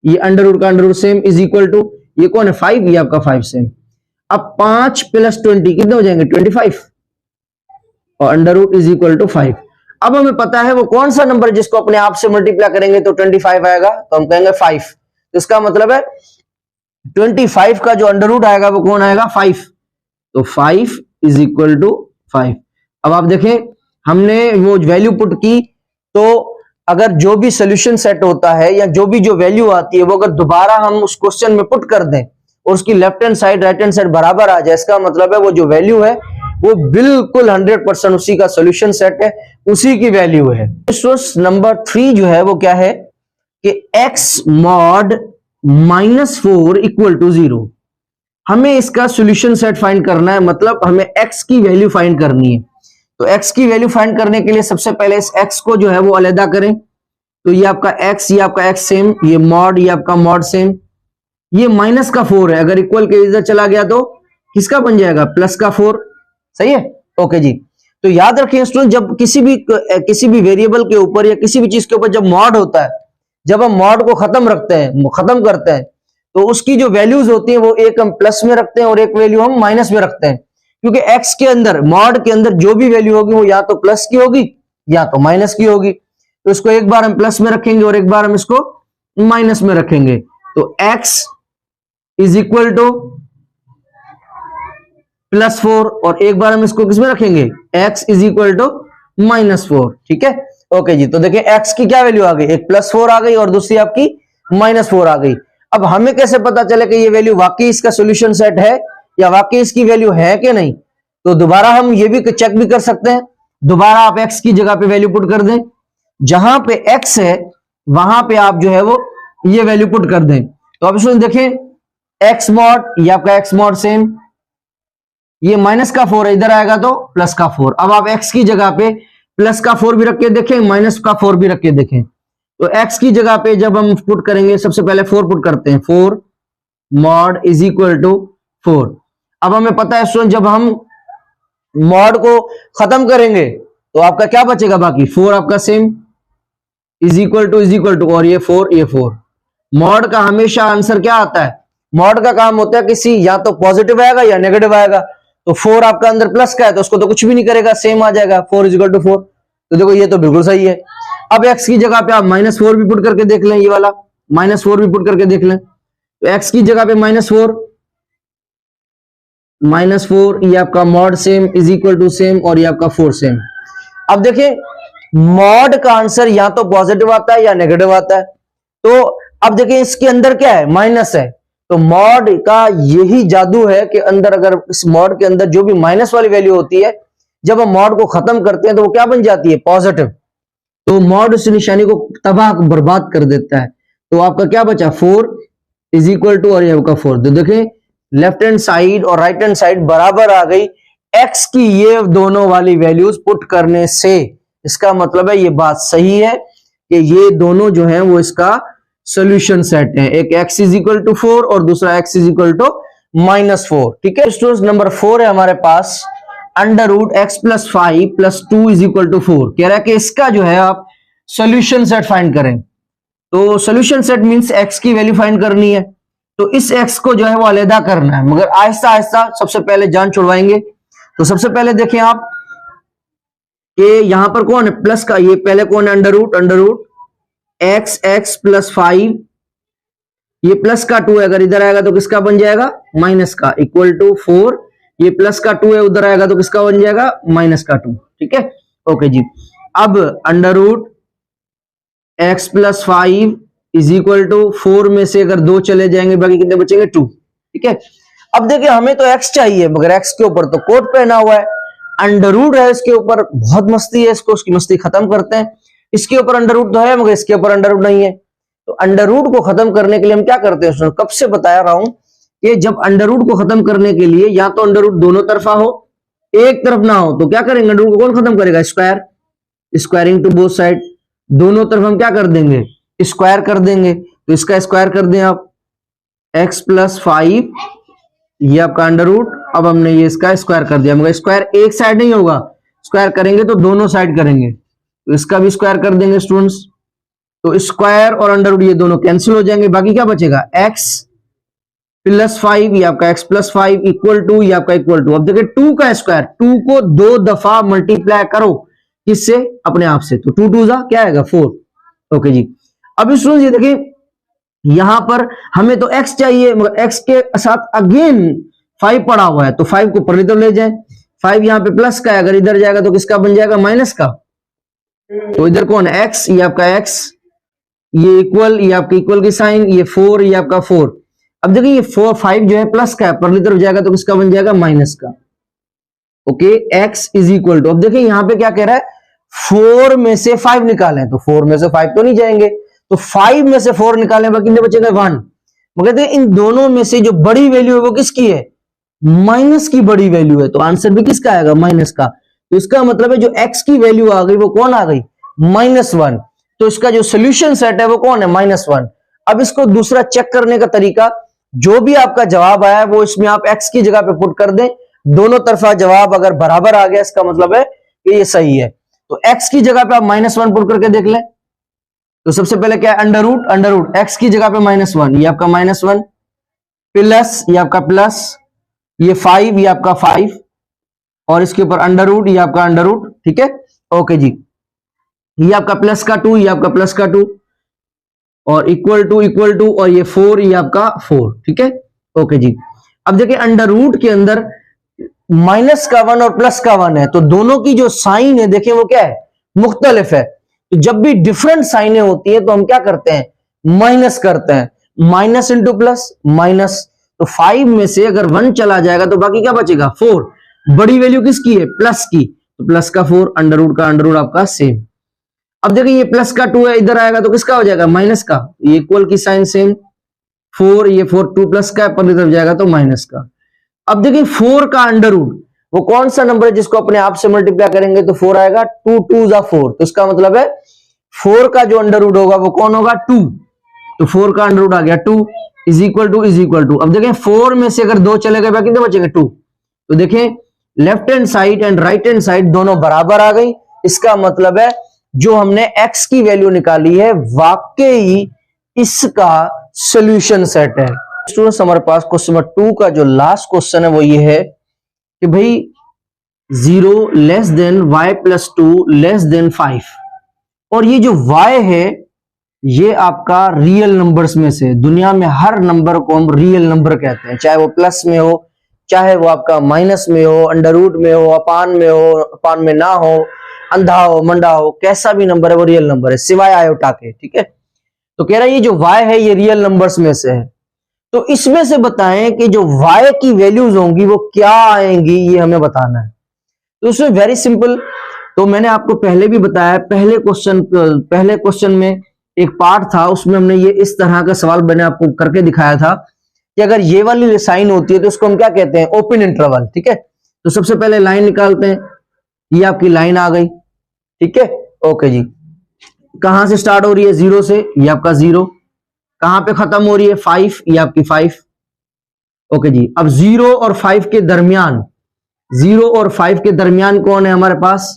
ये अंडर रूट का under root same is equal to, ये कौन है 5, ये आपका 5 सेम। अब 5 प्लस 20 कितने हो जाएंगे, 25, और under root is equal to 5। अब हमें पता है वो कौन सा नंबर जिसको अपने आप से मल्टीप्लाई करेंगे तो 25 आएगा, तो हम कहेंगे 5। तो इसका मतलब है 25 का जो अंडर रूट आएगा वो कौन आएगा, 5। तो 5 इज इक्वल टू 5। अब आप देखें हमने वो वैल्यू पुट की, तो अगर जो भी सोल्यूशन सेट होता है या जो भी जो वैल्यू आती है वो अगर दोबारा हम उस क्वेश्चन में पुट कर दें और उसकी left hand side right hand side बराबर आ जाए, इसका मतलब है वो जो वैल्यू है वो बिल्कुल 100% उसी का सॉल्यूशन सेट है, उसी की वैल्यू है। नंबर 3 जो है वो क्या है कि x मॉड -4 इक्वल टू 0। हमें इसका सॉल्यूशन सेट फाइंड करना है, मतलब हमें x की वैल्यू फाइंड करनी है। तो x की वैल्यू फाइंड करने के लिए सबसे पहले इस x को जो है वो अलग करें। तो ये आपका x, ये आपका x सेम, ये मॉड, ये आपका मॉड सेम, ये माइनस का 4 है, अगर इक्वल के इधर चला गया तो किसका बन जाएगा, प्लस का 4। सही है, ओके जी। तो याद रखिए स्टूडेंट, जब किसी भी वेरिएबल के ऊपर या किसी भी चीज के ऊपर जब मॉड होता है, जब हम मॉड को खत्म करते हैं तो उसकी जो वैल्यूज होती हैं वो एक हम प्लस में रखते हैं और एक वैल्यू हम माइनस में रखते हैं, क्योंकि x के अंदर, मॉड के अंदर जो भी वैल्यू होगी वो या तो प्लस की होगी या तो माइनस की होगी। तो इसको एक बार हम प्लस में रखेंगे और एक बार हम इसको माइनस में रखेंगे। तो x इज इक्वल टू +4 और एक बार हम इसको किसमें रखेंगे, x इज इक्वल टू -4। ठीक है, ओके जी। तो देखिए x की क्या वैल्यू आ गई, एक +4 आ गई और दूसरी आपकी -4 आ गई। अब हमें कैसे पता चले कि ये वैल्यू वाकई इसका सॉल्यूशन सेट है या वाकई इसकी वैल्यू है कि नहीं? तो दोबारा हम ये भी चेक भी कर सकते हैं। दोबारा आप x की जगह पे वैल्यू पुट कर दें, जहां पे x है वहां पे आप जो है वो ये वैल्यू पुट कर दें। तो अब इसमें देखें, x मॉड, ये आपका x मॉड सेम, ये माइनस का 4 है, इधर आएगा तो प्लस का 4। अब आप x की जगह पे प्लस का 4 भी रख के देखें, माइनस का 4 भी रख के देखें। तो x की जगह पे जब हम पुट करेंगे, सबसे पहले 4 पुट करते हैं, 4 मॉड इज इक्वल टू 4। अब हमें पता है स्टूडेंट, जब हम मॉड को खत्म करेंगे तो आपका क्या बचेगा, बाकी 4 आपका सेम, इज इक्वल टू और ये 4। मॉड का हमेशा आंसर क्या आता है, मॉड का काम होता है किसी या तो पॉजिटिव आएगा या नेगेटिव आएगा। तो 4 आपका अंदर प्लस का है तो उसको तो कुछ भी नहीं करेगा, सेम आ जाएगा, 4 इज इक्वल टू 4। तो देखो ये तो बिल्कुल सही है। अब x की जगह पे आप -4 भी पुट करके देख लें, ये वाला -4 भी पुट करके देख लें। तो x की जगह पे -4 ये आपका mod same is equal to same और ये आपका 4 सेम। अब देखिए, मॉड का आंसर या तो पॉजिटिव आता है या नेगेटिव आता है। तो अब देखिए इसके अंदर क्या है, माइनस है। तो मॉड का यही जादू है कि अंदर, अगर इस मॉड के अंदर जो भी माइनस वाली वैल्यू होती है, जब हम मॉड को खत्म करते हैं तो वो क्या बन जाती है, पॉजिटिव। तो मॉड उस निशानी को तबाह बर्बाद कर देता है। तो आपका क्या बचा, 4 इज इक्वल टू और ये आपका 4। तो देखें लेफ्ट हैंड साइड और राइट हैंड साइड बराबर आ गई x की ये दोनों वाली वैल्यूज पुट करने से। इसका मतलब है ये बात सही है कि ये दोनों जो हैं वो इसका सॉल्यूशन सेट है, एक x इज इक्वल टू 4 और दूसरा x इज इक्वल टू -4। ठीक है स्टूडेंट्स, नंबर 4 है हमारे पास, √x + 5 + 2 इज इक्वल टू 4। कह रहा है कि इसका जो है आप सॉल्यूशन सेट फाइंड करें। तो सॉल्यूशन सेट मींस x की वैल्यू फाइंड करनी है, तो इस x को जो है वो अलहदा करना है, मगर आहिस्ता आहिस्ता सबसे पहले जान छुड़वाएंगे। तो सबसे पहले देखें आप कि यहां पर कौन है प्लस का, ये पहले कौन है, अंडर रूट x + 5, ये प्लस का 2 है, अगर इधर आएगा तो किसका बन जाएगा, माइनस का, इक्वल टू 4। ये प्लस का 2 है, उधर आएगा तो किसका बन जाएगा, माइनस का 2। ठीक है, ओके जी। अब √x + 5 इज इक्वल टू 4 में से अगर 2 चले जाएंगे बाकी कितने बचेंगे, 2। ठीक है, अब देखिए हमें तो x चाहिए, मगर x के ऊपर तो कोट पहना हुआ है, अंडर रूट है इसके ऊपर, बहुत मस्ती है इसको, उसकी मस्ती खत्म करते हैं। इसके ऊपर अंडर रूट तो है मगर इसके ऊपर अंडर रूट नहीं है। तो अंडर रूट को खत्म करने के लिए हम क्या करते हैं, कब से बताया रहा हूं कि जब अंडर रूट को खत्म करने के लिए या तो अंडर रूट दोनों तरफा हो, एक तरफ ना हो, तो क्या करेंगे, अंडर रूट को कौन खत्म करेगा, square, squaring to both side. दोनों तरफ हम क्या कर देंगे, स्क्वायर कर देंगे। तो इसका स्क्वायर कर दें आप, x + 5 ये आपका अंडर रूट। अब हमने ये इसका स्क्वायर कर दिया, मगर स्क्वायर एक साइड नहीं होगा, स्क्वायर करेंगे तो दोनों साइड करेंगे। तो इसका भी स्क्वायर कर देंगे स्टूडेंट्स। तो स्क्वायर और अंडर रूट ये दोनों कैंसिल हो जाएंगे, बाकी क्या बचेगा, x + 5 ये आपका x + 5 इक्वल टू ये आपका इक्वल टू। अब देखिए 2 का स्क्वायर, 2 को 2 दफा मल्टीप्लाई करो, किससे, अपने आप से। तो 2 2 जा क्या आएगा, 4। ओके जी। अब स्टूडेंट्स ये देखिए यहां पर हमें तो x चाहिए, मगर x के साथ अगेन 5 पड़ा हुआ है, तो 5 को ऊपर तरफ ले जाए। 5 यहां पे प्लस का है, अगर इधर जाएगा तो किसका बन जाएगा, माइनस का। तो इधर कौन है, x, ये आपका x, ये इक्वल, ये आपका इक्वल की साइन, ये 4, ये आपका 4। अब देखिए ये 4 5 जो है प्लस का है, परली तरफ जाएगा तो किसका बन जाएगा, माइनस का। Okay, x is equal to, अब देखिए यहां पे क्या कह रहा है, 4 में से 5 निकालें, तो 4 में से 5 तो नहीं जाएंगे, तो 5 में से 4 निकालें, बाकी कितने बचेंगे 1। वो कहते हैं इन दोनों में से जो बड़ी वैल्यू है वो किसकी है, माइनस की बड़ी वैल्यू है, तो आंसर भी किसका आएगा, माइनस का। तो इसका मतलब है जो x की वैल्यू आ गई वो कौन आ गई, -1। तो इसका जो सोल्यूशन सेट है वो कौन है, -1। अब इसको दूसरा चेक करने का तरीका, जो भी आपका जवाब आया है वो इसमें आप x की जगह पे पुट कर दें, दोनों तरफा जवाब अगर बराबर आ गया इसका मतलब है कि ये सही है। तो x की जगह पे आप -1 पुट करके देख लें। तो सबसे पहले क्या है, अंडर रूट x की जगह पे -1, ये आपका -1, प्लस ये आपका प्लस, ये 5 ये आपका 5, और इसके ऊपर अंडर रूट, ये आपका अंडर रूट, ठीक है। ओके जी, ये आपका प्लस का 2, ये आपका प्लस का 2, और इक्वल टू, और ये 4, ये आपका 4, ठीक है। ओके जी, अब देखिए अंडर रूट के अंदर माइनस का 1 और प्लस का 1 है, तो दोनों की जो साइन है देखिए वो क्या है, मुख्तलिफ है। तो जब भी डिफरेंट साइनें होती है तो हम क्या करते हैं, माइनस करते हैं, माइनस इंटू प्लस माइनस। तो 5 में से अगर 1 चला जाएगा तो बाकी क्या बचेगा, 4। बड़ी वैल्यू किसकी है, प्लस की, तो प्लस का 4, अंडर रूट का अंडर रूट आपका सेम। अब देखिए ये प्लस का 2 है, इधर आएगा तो किसका हो जाएगा, माइनस का, ये इक्वल की साइन सेम, 4 ये 4 2 प्लस का, पर इधर जाएगा तो माइनस का। अब देखिए 4 का अंडर रूट वो कौन सा नंबर है जिसको अपने आप से मल्टीप्लाई करेंगे तो 4 आएगा, 2 2 जा 4, तो इसका मतलब है 4 का जो अंडर रूट होगा वो कौन होगा, 2। तो 4 का अंडर रूट आ गया 2 इज इक्वल टू। अब देखें 4 में से अगर 2 चले गए बाकी कितने बचेंगे, 2। तो देखें left hand side and right hand side दोनों बराबर आ गई, इसका मतलब है जो हमने x की वैल्यू निकाली है वाकई इसका सॉल्यूशन सेट है। स्टूडेंट्स हमारे पास क्वेश्चन नंबर 2 का जो लास्ट क्वेश्चन है वो ये है कि भाई 0 less than y plus 2 less than 5, और ये जो y है ये आपका रियल नंबर्स में से, दुनिया में हर नंबर को हम रियल नंबर कहते हैं, चाहे वो प्लस में हो, चाहे वो आपका माइनस में हो, अंडर रूट में हो, अपान में हो, अपान में ना हो, अंधा हो, मंडा हो, कैसा भी नंबर है वो रियल नंबर है सिवाय आयोटा के, ठीक है। तो कह रहा है ये जो y है ये रियल नंबर्स में से है, तो इसमें से बताएं कि जो y की वैल्यूज होंगी वो क्या आएंगी, ये हमें बताना है। तो उसमें वेरी सिंपल, तो मैंने आपको पहले भी बताया, पहले क्वेश्चन में एक पार्ट था उसमें हमने ये इस तरह का सवाल मैंने आपको करके दिखाया था कि अगर ये वाली साइन होती है तो उसको हम क्या कहते हैं, ओपन इंटरवल, ठीक है। तो सबसे पहले लाइन निकालते हैं, ये आपकी लाइन आ गई, ठीक है। ओके जी, कहां से स्टार्ट हो रही है, 0 से, ये आपका 0, कहां पे खत्म हो रही है, 5, ये आपकी 5। ओके जी, अब 0 और 5 के दरमियान, 0 और 5 के दरमियान कौन है हमारे पास,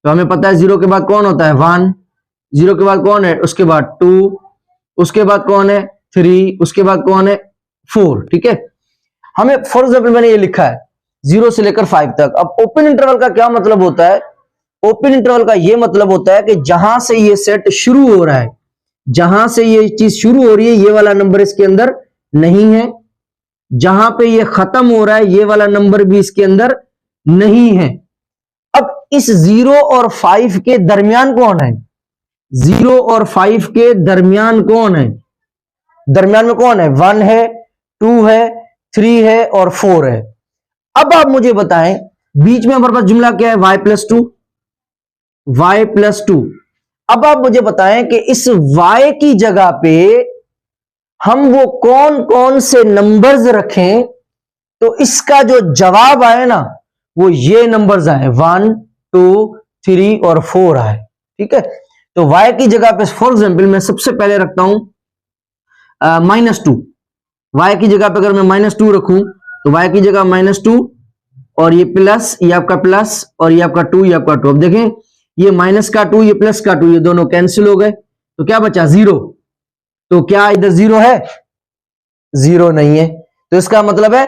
तो हमें पता है 0 के बाद कौन होता है, 1, 0 के बाद कौन है, उसके बाद 2, उसके बाद कौन है, 3, उसके बाद कौन है, 4, ठीक है। हमें फॉर एग्जाम्पल मैंने ये लिखा है 0 से लेकर 5 तक। अब ओपन इंटरवल का क्या मतलब होता है, ओपन इंटरवल का ये मतलब होता है कि जहां से ये सेट शुरू हो रहा है, जहां से ये चीज शुरू हो रही है ये वाला नंबर इसके अंदर नहीं है, जहां पे ये खत्म हो रहा है ये वाला नंबर भी इसके अंदर नहीं है। अब इस 0 और 5 के दरमियान कौन है, 0 और 5 के दरमियान कौन है, दरमियान में कौन है, 1 है, 2 है, 3 है और 4 है। अब आप मुझे बताएं बीच में हमारे पास जुमला क्या है, y प्लस 2, y प्लस 2। अब आप मुझे बताएं कि इस y की जगह पे हम वो कौन कौन से नंबर्स रखें तो इसका जो जवाब आए ना वो ये नंबर्स आए, 1 2 3 और 4 आए, ठीक है। तो y की जगह पे फॉर एग्जाम्पल मैं सबसे पहले रखता हूं -2, y की जगह पे अगर मैं -2 रखूं तो y की जगह -2 और ये प्लस, ये आपका प्लस और ये आपका 2, ये आपका 2। अब देखें ये माइनस का 2 ये प्लस का 2 ये दोनों कैंसिल हो गए, तो क्या बचा, 0। तो क्या इधर 0 है, 0 नहीं है, तो इसका मतलब है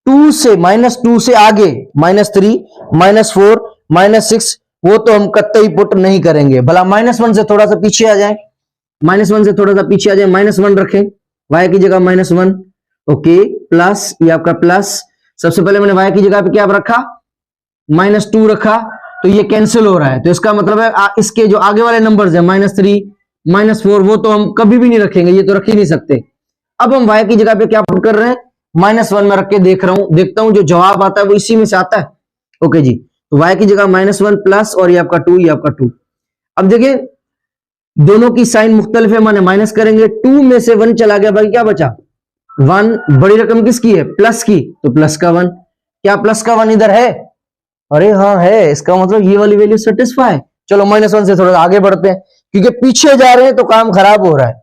2 से -2 से आगे -3 -4 -6 वो तो हम कतई पुट नहीं करेंगे, भला -1 से थोड़ा सा पीछे आ जाए, -1 से थोड़ा सा पीछे आ जाए, -1 रखें y की जगह -1, ओके, प्लस ये आपका प्लस, सबसे पहले मैंने y की जगह पे क्या रखा, -2 रखा, तो ये कैंसिल हो रहा है, तो इसका मतलब है इसके जो आगे वाले नंबर्स है -3 -4 वो तो हम कभी भी नहीं रखेंगे, ये तो रख ही नहीं सकते। अब हम y की जगह पे क्या पुट कर रहे हैं, -1 में रख के देख रहा हूं, देखता हूं जो जवाब आता है वो इसी में से आता है, ओके जी, तो y की जगह -1 प्लस और ये आपका 2, ये आपका 2। अब देखिए दोनों की साइन मुख्तलिफ है, माने माइनस करेंगे, 2 में से 1 चला गया, बाकी क्या बचा 1। बड़ी रकम किसकी है, प्लस की, तो प्लस का 1। क्या प्लस का 1 इधर है, अरे हाँ है, इसका मतलब ये वाली वैल्यू सेटिस्फाई। चलो -1 से थोड़ा आगे बढ़ते हैं, क्योंकि पीछे जा रहे हैं तो काम खराब हो रहा है,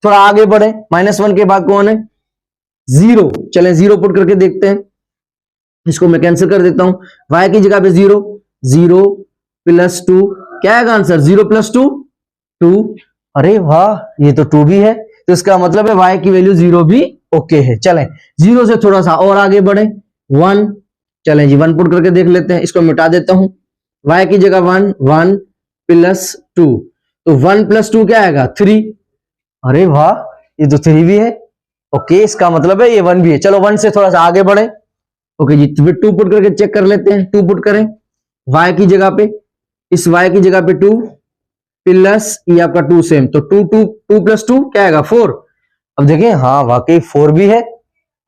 थोड़ा आगे बढ़े। -1 के बाद कौन है, 0। चलें 0 पुट करके देखते हैं, इसको मैं कैंसिल कर देता हूं। y की जगह पे 0, 0 प्लस 2, क्या है आंसर, 0 प्लस 2 2। अरे वाह, ये तो 2 भी है, तो इसका मतलब है y की वैल्यू 0 भी ओके है। चलें 0 से थोड़ा सा और आगे बढ़े, 1। चलें जी 1 पुट करके देख लेते हैं, इसको मिटा देता हूं। y की जगह 1, 1 प्लस 2, तो 1 प्लस 2 क्या आएगा 3। अरे वाह, ये तो 3 भी है, ओके, इसका मतलब है ये 1 भी है। चलो 1 से थोड़ा सा आगे बढ़े, ओके जी, 2 पुट करके चेक कर लेते हैं। 2 पुट करें, y की जगह पे, इस y की जगह पे 2 प्लस ये आपका 2 सेम, तो 2 प्लस 2 क्या आएगा 4। अब देखें, हाँ वाकई 4 भी है,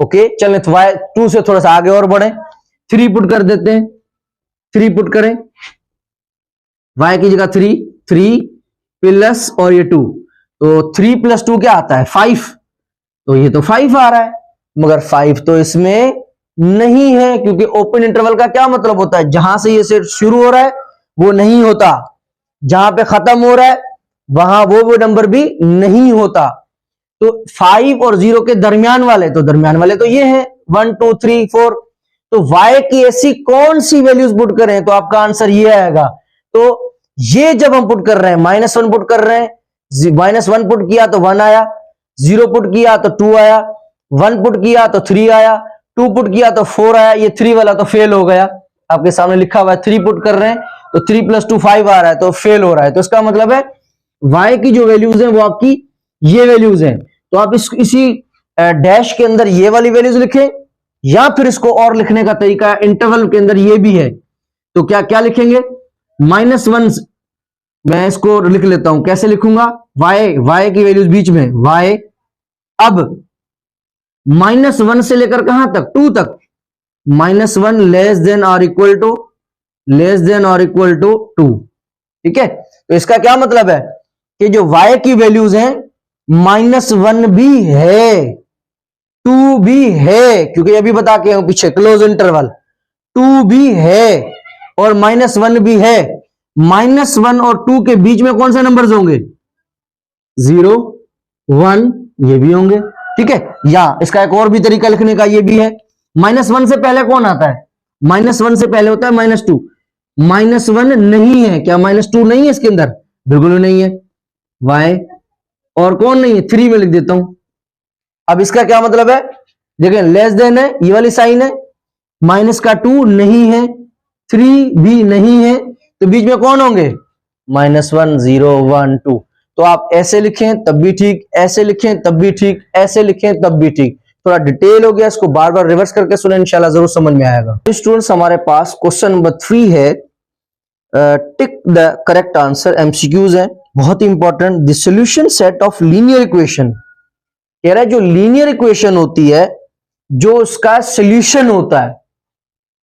ओके। चलें तो y 2 से थोड़ा सा आगे और बढ़े, 3 पुट कर देते हैं। 3 पुट करें, y की जगह 3 प्लस और ये 2, तो 3 प्लस 2 क्या आता है 5, तो ये तो 5 आ रहा है, मगर 5 तो इसमें नहीं है, क्योंकि ओपन इंटरवल का क्या मतलब होता है, जहां से ये सेट शुरू हो रहा है वो नहीं होता, जहां पे खत्म हो रहा है वहां वो नंबर भी नहीं होता। तो 5 और 0 के दरमियान वाले, तो दरमियान वाले तो ये हैं 1 2 3 4। तो y की ऐसी कौन सी वैल्यूज पुट करें तो आपका आंसर ये आएगा। तो ये जब हम पुट कर रहे हैं, -1 पुट कर रहे हैं, -1 पुट किया तो 1 आया, 0 पुट किया तो 2 आया, 1 पुट किया तो 3 आया, 2 पुट किया तो 4 आया, ये 3 वाला तो फेल हो गया। आपके सामने लिखा हुआ है 3 पुट कर रहे हैं तो 3 प्लस 2 5 आ रहा है, तो फेल हो रहा है। तो इसका मतलब है y की जो वैल्यूज हैं वो आपकी ये वैल्यूज हैं। तो आप इसी डैश के अंदर ये वाली वैल्यूज लिखें, या फिर इसको और लिखने का तरीका इंटरवल के अंदर ये भी है, तो क्या क्या लिखेंगे, -1, मैं इसको लिख लेता हूं, कैसे लिखूंगा, y की वैल्यूज बीच में y, अब -1 से लेकर कहां तक 2 तक, -1 लेस देन और इक्वल टू 2। ठीक है, तो इसका क्या मतलब है कि जो y की वैल्यूज हैं -1 भी है, 2 भी है, क्योंकि अभी बता के हूं पीछे क्लोज इंटरवल, 2 भी है और -1 भी है। -1 और 2 के बीच में कौन से नंबर्स होंगे, 0 1, ये भी होंगे। ठीक है, या इसका एक और भी तरीका लिखने का ये भी है, -1 से पहले कौन आता है, -1 से पहले होता है -2, -1 नहीं है, क्या -2 नहीं है इसके अंदर, बिल्कुल नहीं है, y, और कौन नहीं है 3 में लिख देता हूं। अब इसका क्या मतलब है, देखें लेस देन है, ये वाली साइन है, माइनस का 2 नहीं है, 3 भी नहीं है, तो बीच में कौन होंगे, -1 0 1 2। तो आप ऐसे लिखें तब भी ठीक, ऐसे लिखें तब भी ठीक, ऐसे लिखें तब भी ठीक। थोड़ा डिटेल हो गया, इसको बार बार रिवर्स करके सुने, इंशाल्लाह जरूर समझ में आएगा। स्टूडेंट्स हमारे पास क्वेश्चन नंबर 3 है, tick the correct answer, MCQs है, बहुत important. The solution set of linear equation, कह रहा है जो लीनियर इक्वेशन होती है, जो उसका सॉल्यूशन होता है,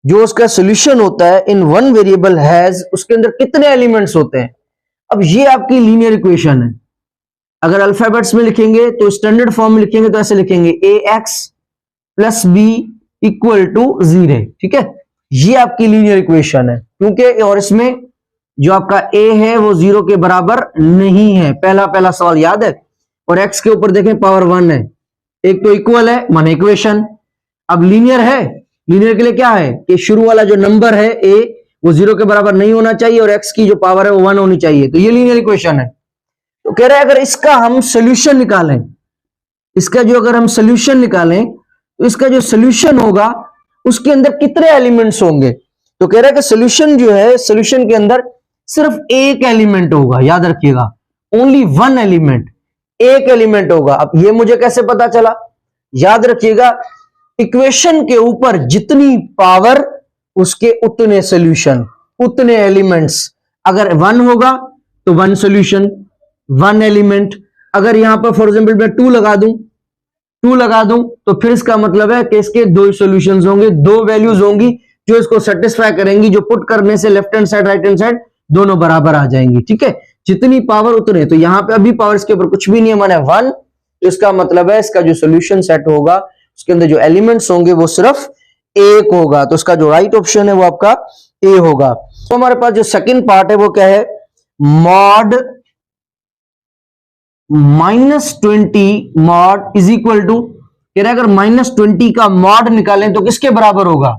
जो उसका सॉल्यूशन होता है इन वन वेरिएबल हैज, उसके अंदर कितने एलिमेंट्स होते हैं। अब ये आपकी लीनियर इक्वेशन है, अगर अल्फाबेट्स में लिखेंगे तो स्टैंडर्ड फॉर्म में लिखेंगे तो ऐसे लिखेंगे ax + b = 0। ठीक है, ये आपकी लीनियर इक्वेशन है, क्योंकि और इसमें जो आपका a है वो 0 के बराबर नहीं है, पहला सवाल याद है। और x के ऊपर देखें पावर 1 है, एक तो इक्वल है माने इक्वेशन। अब लीनियर है, लीनियर के लिए क्या है कि शुरू वाला जो नंबर है a वो 0 के बराबर नहीं होना चाहिए और x की जो पावर है वो 1 होनी चाहिए, तो ये लीनियर इक्वेशन है। तो कह रहे हैं अगर इसका हम सोल्यूशन निकालें, इसका जो अगर हम सोल्यूशन निकालें तो इसका जो सोल्यूशन होगा उसके अंदर कितने एलिमेंट्स होंगे। तो कह रहा है कि सोल्यूशन जो है, सोल्यूशन के अंदर सिर्फ एक एलिमेंट होगा, याद रखिएगा, ओनली 1 एलिमेंट, एक एलिमेंट होगा। अब ये मुझे कैसे पता चला, याद रखिएगा, इक्वेशन के ऊपर जितनी पावर उसके उतने सोल्यूशन, उतने एलिमेंट्स। अगर 1 होगा तो 1 सोल्यूशन, 1 एलिमेंट। अगर यहां पर फॉर एग्जांपल मैं 2 लगा दूं तो फिर इसका मतलब है कि इसके 2 सॉल्यूशंस होंगे, 2 वैल्यूज होंगी, जो इसको सेटिस्फाई करेंगी, जो पुट करने से left hand side right hand side दोनों बराबर आ जाएंगी। ठीक है, जितनी पावर उतने, तो यहां पे अभी पावर इसके ऊपर कुछ भी नहीं है, माने 1, तो इसका मतलब है इसका जो सोल्यूशन सेट होगा उसके अंदर जो एलिमेंट्स होंगे वो सिर्फ एक होगा, तो इसका जो राइट ऑप्शन है वो आपका ए होगा। तो हमारे पास जो सेकंड पार्ट है वो क्या है, mod -20 mod is equal to, कह रहा है अगर -20 का मॉड निकालें तो किसके बराबर होगा।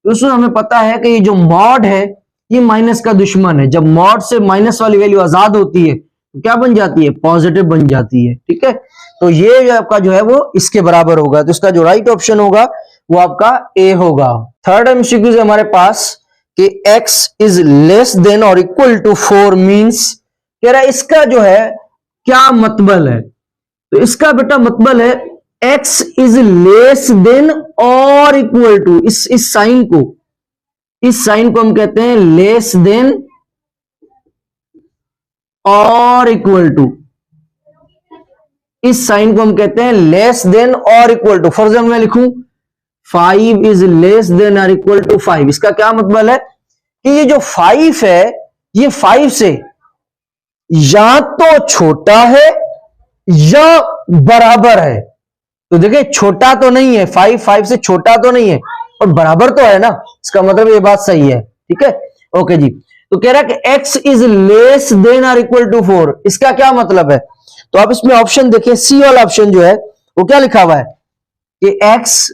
तो उसमें हमें पता है कि ये जो मॉड है ये माइनस का दुश्मन है। जब मॉड से माइनस वाली वैल्यू आजाद होती है तो क्या बन जाती है, पॉजिटिव बन जाती है। ठीक है, तो ये आपका जो है वो इसके बराबर होगा, तो इसका जो राइट ऑप्शन होगा वो आपका ए होगा। थर्ड एमसीक्यू है हमारे पास कि x इज लेस देन और इक्वल टू 4 मींस, कह रहा है इसका जो है क्या मतलब है। तो इसका बेटा मतलब है x इज लेस देन और इक्वल टू, इस साइन को हम कहते हैं लेस देन और इक्वल टू, इस साइन को हम कहते हैं लेस देन और इक्वल टू। फॉर एग्जाम्पल मैं लिखूं 5 इज लेस देन और इक्वल टू 5, इसका क्या मतलब है कि ये जो 5 है ये 5 से या तो छोटा है या बराबर है। तो देखिए छोटा तो नहीं है, 5 से छोटा तो नहीं है और बराबर तो है ना, इसका मतलब ये बात सही है। ठीक है, ओके जी। तो कह रहा है कि x इज लेस देन और इक्वल टू 4, इसका क्या मतलब है। तो आप इसमें ऑप्शन देखिए, सी वाला ऑप्शन जो है वो क्या लिखा हुआ है कि x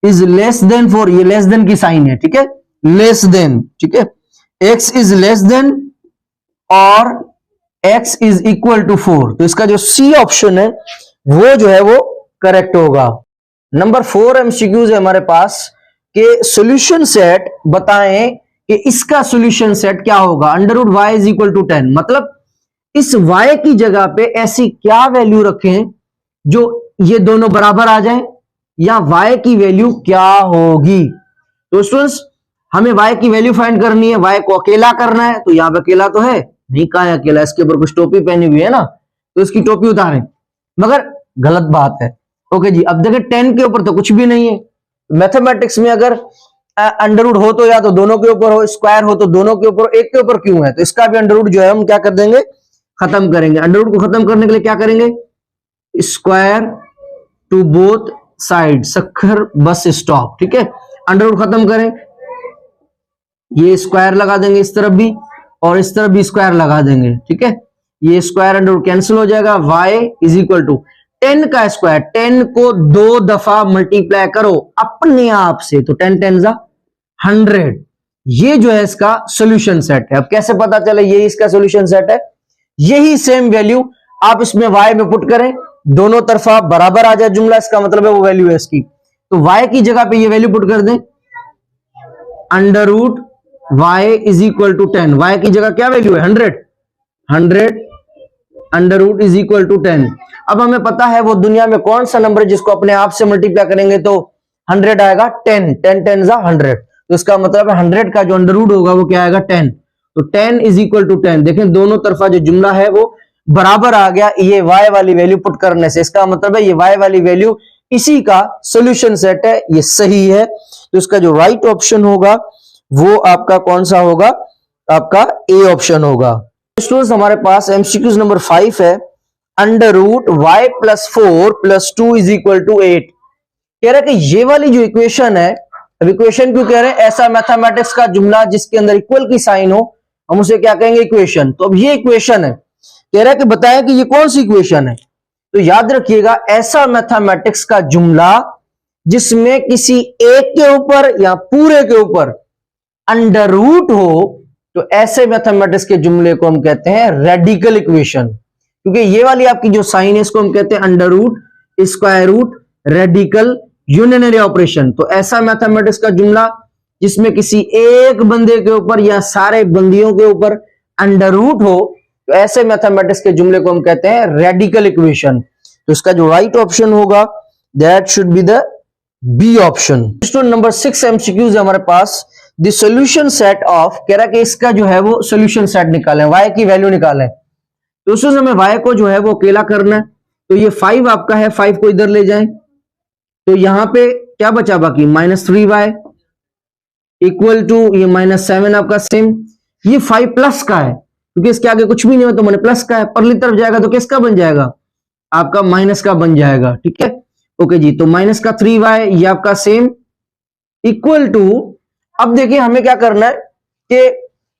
इज लेस देन 4, ये लेस देन की साइन है। ठीक है, लेस देन, ठीक है, x इज लेस देन और x इज इक्वल टू 4, तो इसका जो सी ऑप्शन है वो जो है वो करेक्ट होगा। नंबर 4 एमसीक्यूज है हमारे पास कि सॉल्यूशन सेट बताएं कि इसका सॉल्यूशन सेट क्या होगा। √y इज इक्वल टू 10, मतलब इस y की जगह पे ऐसी क्या वैल्यू रखें जो ये दोनों बराबर आ जाएं, या y की वैल्यू क्या होगी। तो स्टूडेंट्स हमें y की वैल्यू फाइंड करनी है, y को अकेला करना है। तो यहां पे अकेला तो है नहीं, कहा है अकेला, इसके ऊपर कुछ टोपी पहनी हुई है ना, तो इसकी टोपी उतारें, मगर गलत बात है। ओके जी, अब देखें 10 के ऊपर तो कुछ भी नहीं है। मैथमेटिक्स में अगर अंडरवुड हो तो या तो दोनों के ऊपर हो, स्क्वायर हो तो दोनों के ऊपर, एक के ऊपर क्यों है, तो इसका भी अंडरवुड जो है हम क्या कर देंगे, खत्म करेंगे। अंडरवुड को खत्म करने के लिए क्या करेंगे, स्क्वायर टू बोथ साइड, सखर बस स्टॉप। ठीक है, अंडरवुड खत्म करें, ये स्क्वायर लगा देंगे इस तरफ भी और इस तरफ भी स्क्वायर लगा देंगे। ठीक है, ये स्क्वायर अंडरवुड कैंसिल हो जाएगा। y इज इक्वल टू 10 का स्क्वायर, 10 को 2 दफा मल्टीप्लाई करो अपने आप से, तो 10 10 जा 100, ये जो है इसका सॉल्यूशन सेट है। अब कैसे पता चले ये इसका सॉल्यूशन सेट है, यही सेम वैल्यू आप इसमें y में पुट करें, दोनों तरफा बराबर आ जाए जुमला, इसका मतलब है वो वैल्यू है इसकी। तो y की जगह पे ये वैल्यू पुट कर दें, under root y is equal to 10, y की जगह क्या वैल्यू है 100 अंडरवुड इज इक्वल टू 10। अब हमें पता है वो दुनिया में कौन सा नंबर है जिसको अपने आप से मल्टीप्लाई करेंगे तो 100 आएगा, 10 10 10 जा 100, तो इसका मतलब है 100 का जो अंडरवुड होगा वो क्या आएगा 10, तो 10 इज इक्वल टू 10। देखें दोनों तरफा जो जुमला है वो बराबर आ गया ये y वाली वैल्यू पुट करने से, इसका मतलब है ये y वाली वैल्यू इसी का सॉल्यूशन सेट है, ये सही है। तो इसका जो राइट ऑप्शन होगा वो आपका कौन सा होगा, आपका ए ऑप्शन होगा। स्टूडेंट्स हमारे पास एमसीक्यूज नंबर 5 है, √y + 4 + 2 इज इक्वल टू 8। कह रहा है कि ये वाली जो इक्वेशन है, अब इक्वेशन क्यों कह रहे हैं, ऐसा मैथमेटिक्स का जुमला जिसके अंदर इक्वल की साइन हो हम उसे क्या कहेंगे, इक्वेशन। तो अब ये इक्वेशन है, कह रहा है कि बताएं कि ये कौन सी इक्वेशन है। तो याद रखिएगा ऐसा मैथमेटिक्स का जुमला जिसमें किसी एक के ऊपर या पूरे के ऊपर अंडरवुड हो, तो ऐसे मैथमेटिक्स के जुमले को हम कहते हैं रेडिकल इक्वेशन। क्योंकि ये वाली आपकी जो साइन है इसको हम कहते हैं under root, square root, radical, unary operation. तो ऐसा मैथमेटिक्स का जुमला जिसमें किसी एक बंदे के ऊपर या सारे बंदियों के ऊपर अंडरवुड हो, तो ऐसे मैथमेटिक्स के जुमले को हम कहते हैं रेडिकल इक्वेशन। तो इसका जो राइट ऑप्शन होगा that should be the B option. Student number 6 MCQs है हमारे पास, द सॉल्यूशन सेट ऑफ, कह रहा है कि इसका जो है वो सॉल्यूशन सेट निकालें, y की वैल्यू निकालें। तो उसमें हमें y को जो है वो अकेला करना है, तो ये 5 आपका है, 5 को इधर ले जाएं, तो यहां पे क्या बचा बाकी -3y, इक्वल टू ये -7 आपका सेम, ये 5 प्लस का है क्योंकि इसके आगे कुछ भी नहीं है तो मैंने प्लस का है, परली तरफ जाएगा तो किसका बन जाएगा, आपका माइनस का बन जाएगा। ठीक है, ओके जी। तो माइनस का 3y ये आपका सेम इक्वल टू, अब देखिए हमें क्या करना है कि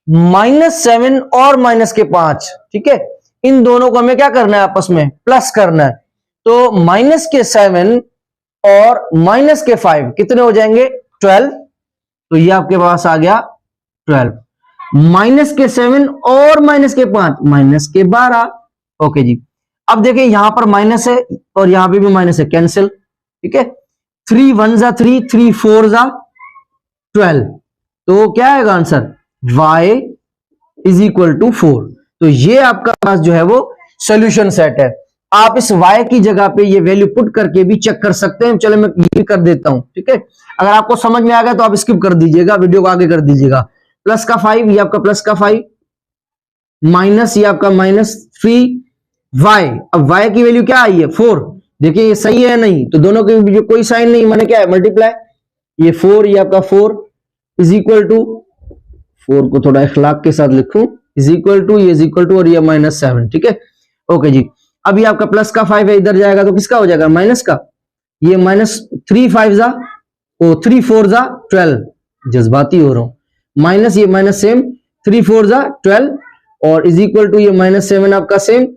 -7 और माइनस के 5, ठीक है, इन दोनों को हमें क्या करना है, आपस में प्लस करना है। तो माइनस के 7 और माइनस के 5 कितने हो जाएंगे, 12। तो ये आपके पास आ गया 12। माइनस के 7 और माइनस के 5 माइनस के 12। ओके जी। अब देखिए यहां पर माइनस है और यहां पे भी माइनस है, कैंसिल। ठीक है, 3 1 जा 3, 3 4 जा 12। तो क्या आएगा answer, y is equal to 4। तो ये आपका पास जो है वो सोल्यूशन सेट है। आप इस y की जगह पे ये वैल्यू पुट करके भी चेक कर सकते हैं। चलो मैं ये कर देता हूं। ठीक है, अगर आपको समझ में आ गया तो आप स्किप कर दीजिएगा, वीडियो को आगे कर दीजिएगा। प्लस का 5 ये आपका प्लस का 5, माइनस ये आपका -3y। अब y की वैल्यू क्या आई है, 4। देखिए ये सही है नहीं, तो दोनों के बीच कोई साइन नहीं, माने क्या है, मल्टीप्लाई। ये 4 ये आपका 4 इज इक्वल टू, 4 को थोड़ा इखलाक के साथ लिखूं, इज इक्वल टू, ये इज इक्वल टू और ये -7। ठीक है, ओके जी। अब ये आपका प्लस का 5 है, इधर जाएगा तो किसका हो जाएगा, माइनस का। ये -3 5 जा, ओ 3 4 जा 12, जज्बाती हो रहा हूं, माइनस ये माइनस सेम, 3 4 जा 12 और इज इक्वल टू ये -7 आपका सेम।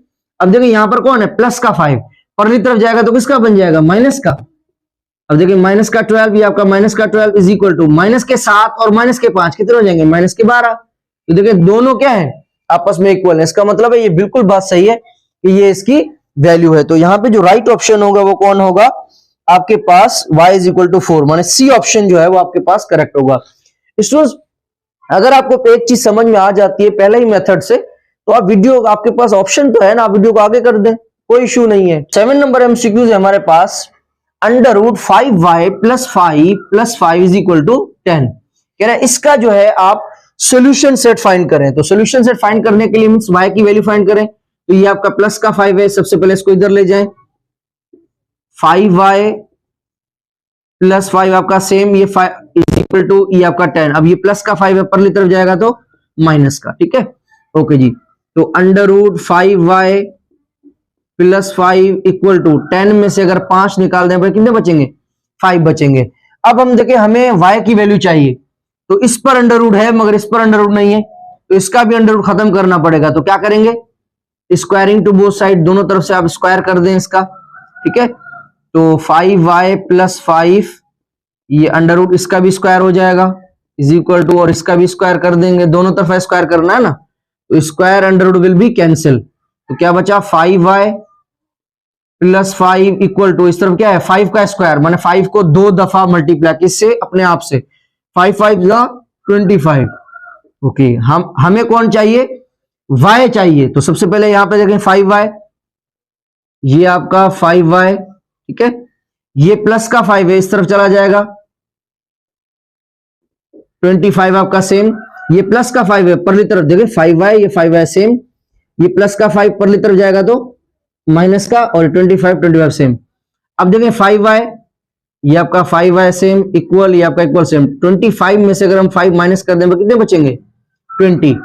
अब देखिए यहां पर कौन है, प्लस का 5, परली तरफ जाएगा तो किसका बन जाएगा, माइनस का। अब देखिए माइनस का 12 ये आपका माइनस का 12 इज इक्वल टू माइनस के 7 और माइनस के 5 कितने हो जाएंगे, माइनस के 12। तो देखिए दोनों क्या है, आपस में इक्वल है। इसका मतलब है ये बिल्कुल बात सही है कि ये इसकी वैल्यू है। तो यहाँ पे जो राइट ऑप्शन होगा वो कौन होगा, आपके पास y इज इक्वल टू 4, माने सी ऑप्शन जो है वो आपके पास करेक्ट होगा। स्टूडेंट्स अगर आपको एक चीज समझ में आ जाती है पहले ही मेथड से, तो आप वीडियो, आपके पास ऑप्शन तो है ना, आप वीडियो को आगे कर दें, कोई इश्यू नहीं है। 7 नंबर एमसीक्यूज है हमारे पास, √5y + 5 + 5 इज इक्वल टू 10। कह रहा है इसका जो है आप सोल्यूशन सेट फाइंड करें। तो सोल्यूशन सेट फाइंड करने के लिए मींस y की वैल्यू फाइंड करें। तो ये आपका प्लस का 5 है, सबसे पहले इसको इधर ले जाएं, 5y + 5 आपका सेम, ये 5 इज इक्वल टू ये आपका 10। अब ये प्लस का 5 है, परली तरफ जाएगा तो माइनस का। ठीक है, ओके जी। तो √5y + 5 इक्वल टू 10 में से अगर 5 निकाल दें कितने बचेंगे, 5 बचेंगे। अब हम देखें हमें y की वैल्यू चाहिए, तो इस पर अंडर है मगर इस पर अंडर नहीं है, तो इसका भी अंडर खत्म करना पड़ेगा। तो क्या करेंगे, स्क्वायरिंग टू बोथ साइड, दोनों तरफ से आप स्क्वायर कर दें इसका। ठीक है, तो 5y + 5 ये अंडर इसका भी स्क्वायर हो जाएगा इज इक्वल टू, और इसका भी स्क्वायर कर देंगे, दोनों तरफ स्क्वायर करना है ना, तो square under will be cancel. तो क्या बचा, 5y + 5 इक्वल टू, इस तरफ क्या है 5 का स्क्वायर, माने 5 को 2 दफा मल्टीप्लाई, किससे, अपने आप से, 5 5 जा 25। ओके, हमें कौन चाहिए, y चाहिए। तो सबसे पहले यहां पे देखें 5y, ये आपका 5y, ठीक है, ये प्लस का 5 है, इस तरफ चला जाएगा 25 आपका सेम, ये प्लस का 5 है, परली तरफ देखें 5y, ये 5y सेम, ये प्लस का 5 परली तरफ जाएगा तो माइनस का, और 25 सेम। अब देखें 5y, ये आपका 5y सेम इक्वल, ये आपका इक्वल सेम। 25 में से अगर हम 5 माइनस कर दें तो कितने बचेंगे, 20।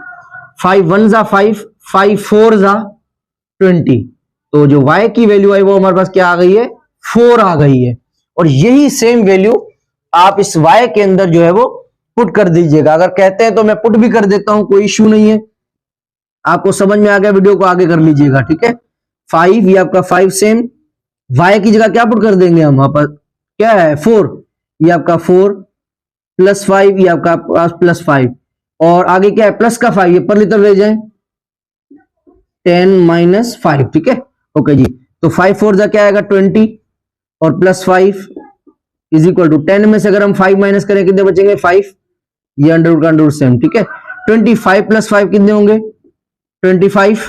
5 1 जा 5, 5 4 जा 20। तो जो y की वैल्यू आई वो हमारे पास क्या आ गई है, 4 आ गई है। और यही सेम वैल्यू आप इस y के अंदर जो है वो पुट कर दीजिएगा। अगर कहते हैं तो मैं पुट भी कर देता हूं, कोई इश्यू नहीं है। आपको समझ में आ गया, वीडियो को आगे कर लीजिएगा। ठीक है, 5 ये आपका 5 सेम, y की जगह क्या पुट कर देंगे हम, वहां पर क्या है 4, ये आपका 4 + 5 ये आपका पास +5, और आगे क्या है प्लस का 5, ये परली तरफ ले जाएं 10 - 5। ठीक है, ओके जी। तो 5 4 जा क्या आएगा 20, और +5 इज इक्वल टू 10 में से अगर हम 5 माइनस करें कितने बचेंगे, 5, ये अंडर का अंडर सेम। ठीक है, 25 + 5 कितने होंगे, 25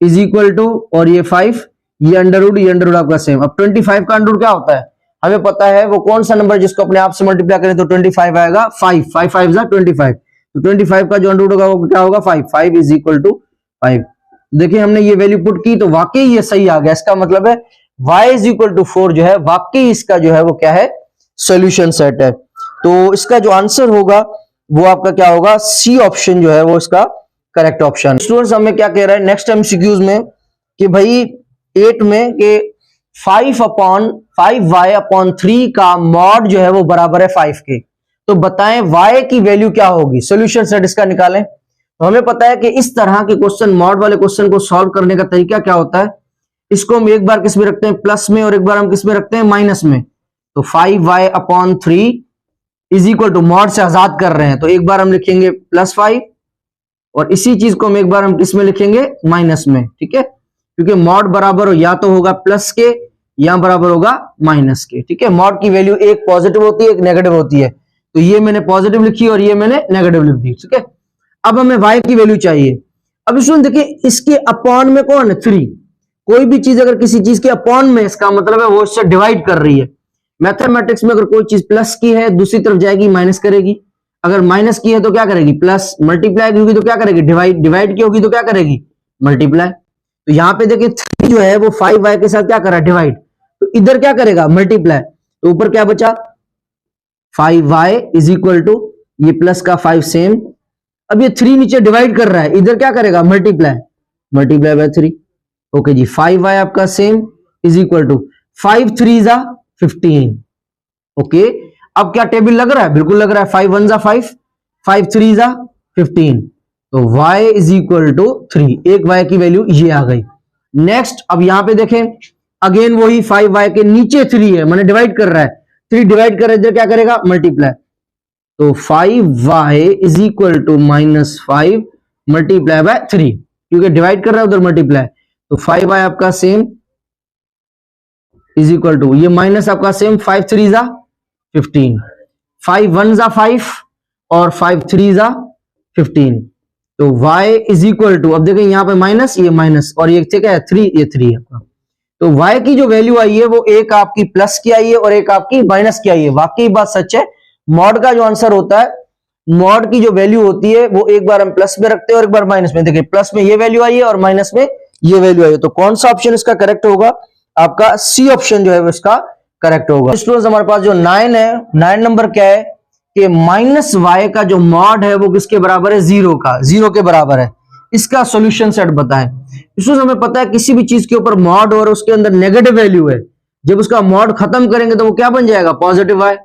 इज इक्वल टू, और ये 5, ये अंडर आपका सेम। अब 25 का अंडर क्या होता है, हमें पता है वो कौन सा नंबर जिसको अपने आप से मल्टीप्लाई करें तो 25 आएगा, 5 5 5 जा 25। तो 25 का जो अंडर होगा वो क्या होगा, 5 5 इज इक्वल टू 5। देखिए हमने ये वैल्यू पुट की तो वाकई ये सही आ गया। इसका मतलब है y इज इक्वल टू 4 जो है वाकई इसका जो है वो क्या है, सॉल्यूशन सेट है। तो इसका जो आंसर होगा वो आपका क्या होगा, सी ऑप्शन जो है वो इसका करेक्ट ऑप्शन। स्टूडेंट्स हमें क्या कह रहा है नेक्स्ट एमसीक्यूज में कि भाई 8 में कि 5/5y/3 का मॉड जो है वो बराबर है 5 के, तो बताएं y की वैल्यू क्या होगी। सोल्यूशन सेट इसका निकालें। तो हमें पता है कि इस तरह के क्वेश्चन, मॉड वाले क्वेश्चन को सॉल्व करने का तरीका क्या होता है, इसको हम एक बार किस में रखते हैं, प्लस में, और एक बार हम किस में रखते हैं, माइनस में। तो 5y/3 is equal to, mod से आजाद कर रहे हैं तो एक बार हम लिखेंगे +5, और इसी चीज को हम एक बार हम किसमें लिखेंगे, माइनस में। ठीक है, क्योंकि मॉड बराबर हो या तो होगा प्लस के या बराबर होगा माइनस के। ठीक है, मॉड की वैल्यू एक पॉजिटिव होती है, एक नेगेटिव होती है। तो ये मैंने पॉजिटिव लिखी और ये मैंने नेगेटिव लिख दी। ठीक है, अब हमें y की वैल्यू चाहिए। अब इसमें देखिए इसके अपॉन में कौन है, 3। कोई भी चीज अगर किसी चीज के अपॉन में, इसका मतलब है वो इससे डिवाइड कर रही है। मैथमेटिक्स में अगर कोई चीज प्लस की है, दूसरी तरफ जाएगी माइनस करेगी। अगर माइनस की है तो क्या करेगी, प्लस। मल्टीप्लाई की होगी तो क्या करेगी, डिवाइड। डिवाइड की होगी तो क्या करेगी, मल्टीप्लाई। तो यहाँ पे देखिए 3 जो है वो 5y के साथ क्या कर रहा है, डिवाइड। तो इधर क्या करेगा, मल्टीप्लाई। तो ऊपर क्या बचा, 5y इज इक्वल टू, ये प्लस का 5 सेम। अब ये 3 नीचे डिवाइड कर रहा है, इधर क्या करेगा, मल्टीप्लाई। Multiply by 3। ओके जी, 5y आपका सेम इज इक्वल टू 5 3 जा 15। ओके, अब क्या टेबल लग रहा है, बिल्कुल लग रहा है। 5 1 जा 5, 5 3 जा 15। तो y इज इक्वल टू 3, एक y की वैल्यू ये आ गई। नेक्स्ट, अब यहां पे देखें अगेन वही 5y के नीचे 3 है, मैंने डिवाइड कर रहा है। 3 डिवाइड कर रहा है, क्या करेगा, मल्टीप्लाई। तो 5y is equal to -5 multiply by 3, क्योंकि डिवाइड कर रहा है उधर मल्टीप्लाई। तो 5y आपका सेम इज इक्वल टू, ये माइनस आपका सेम, 5 3 जा 15, 5 1 जा 5 और 5 3 जा 15। तो y इज इक्वल टू, अब देखें यहां पे माइनस, ये माइनस, और ये क्या है 3, ये 3 आपका। तो y की जो वैल्यू आई है वो एक आपकी प्लस की आई है और एक आपकी माइनस की आई है। वाकई बात सच है, मॉड का जो आंसर होता है, मॉड की जो वैल्यू होती है वो एक बार हम प्लस में रखते हैं और एक बार माइनस में। देखिए प्लस में ये वैल्यू आई है और माइनस में ये वैल्यू आई है। तो कौन सा ऑप्शन इसका करेक्ट होगा, आपका सी ऑप्शन जो है वो इसका करेक्ट होगा। स्टूडेंट्स हमारे पास जो 9 है, 9 नंबर क्या है कि -y का जो मॉड है वो किसके बराबर है, 0 का, 0 के बराबर है। इसका सॉल्यूशन सेट बताएं। स्टूडेंट्स हमें पता है किसी भी चीज के ऊपर मॉड और उसके अंदर नेगेटिव वैल्यू है, जब उसका मॉड खत्म करेंगे तो वो क्या बन जाएगा, positive y,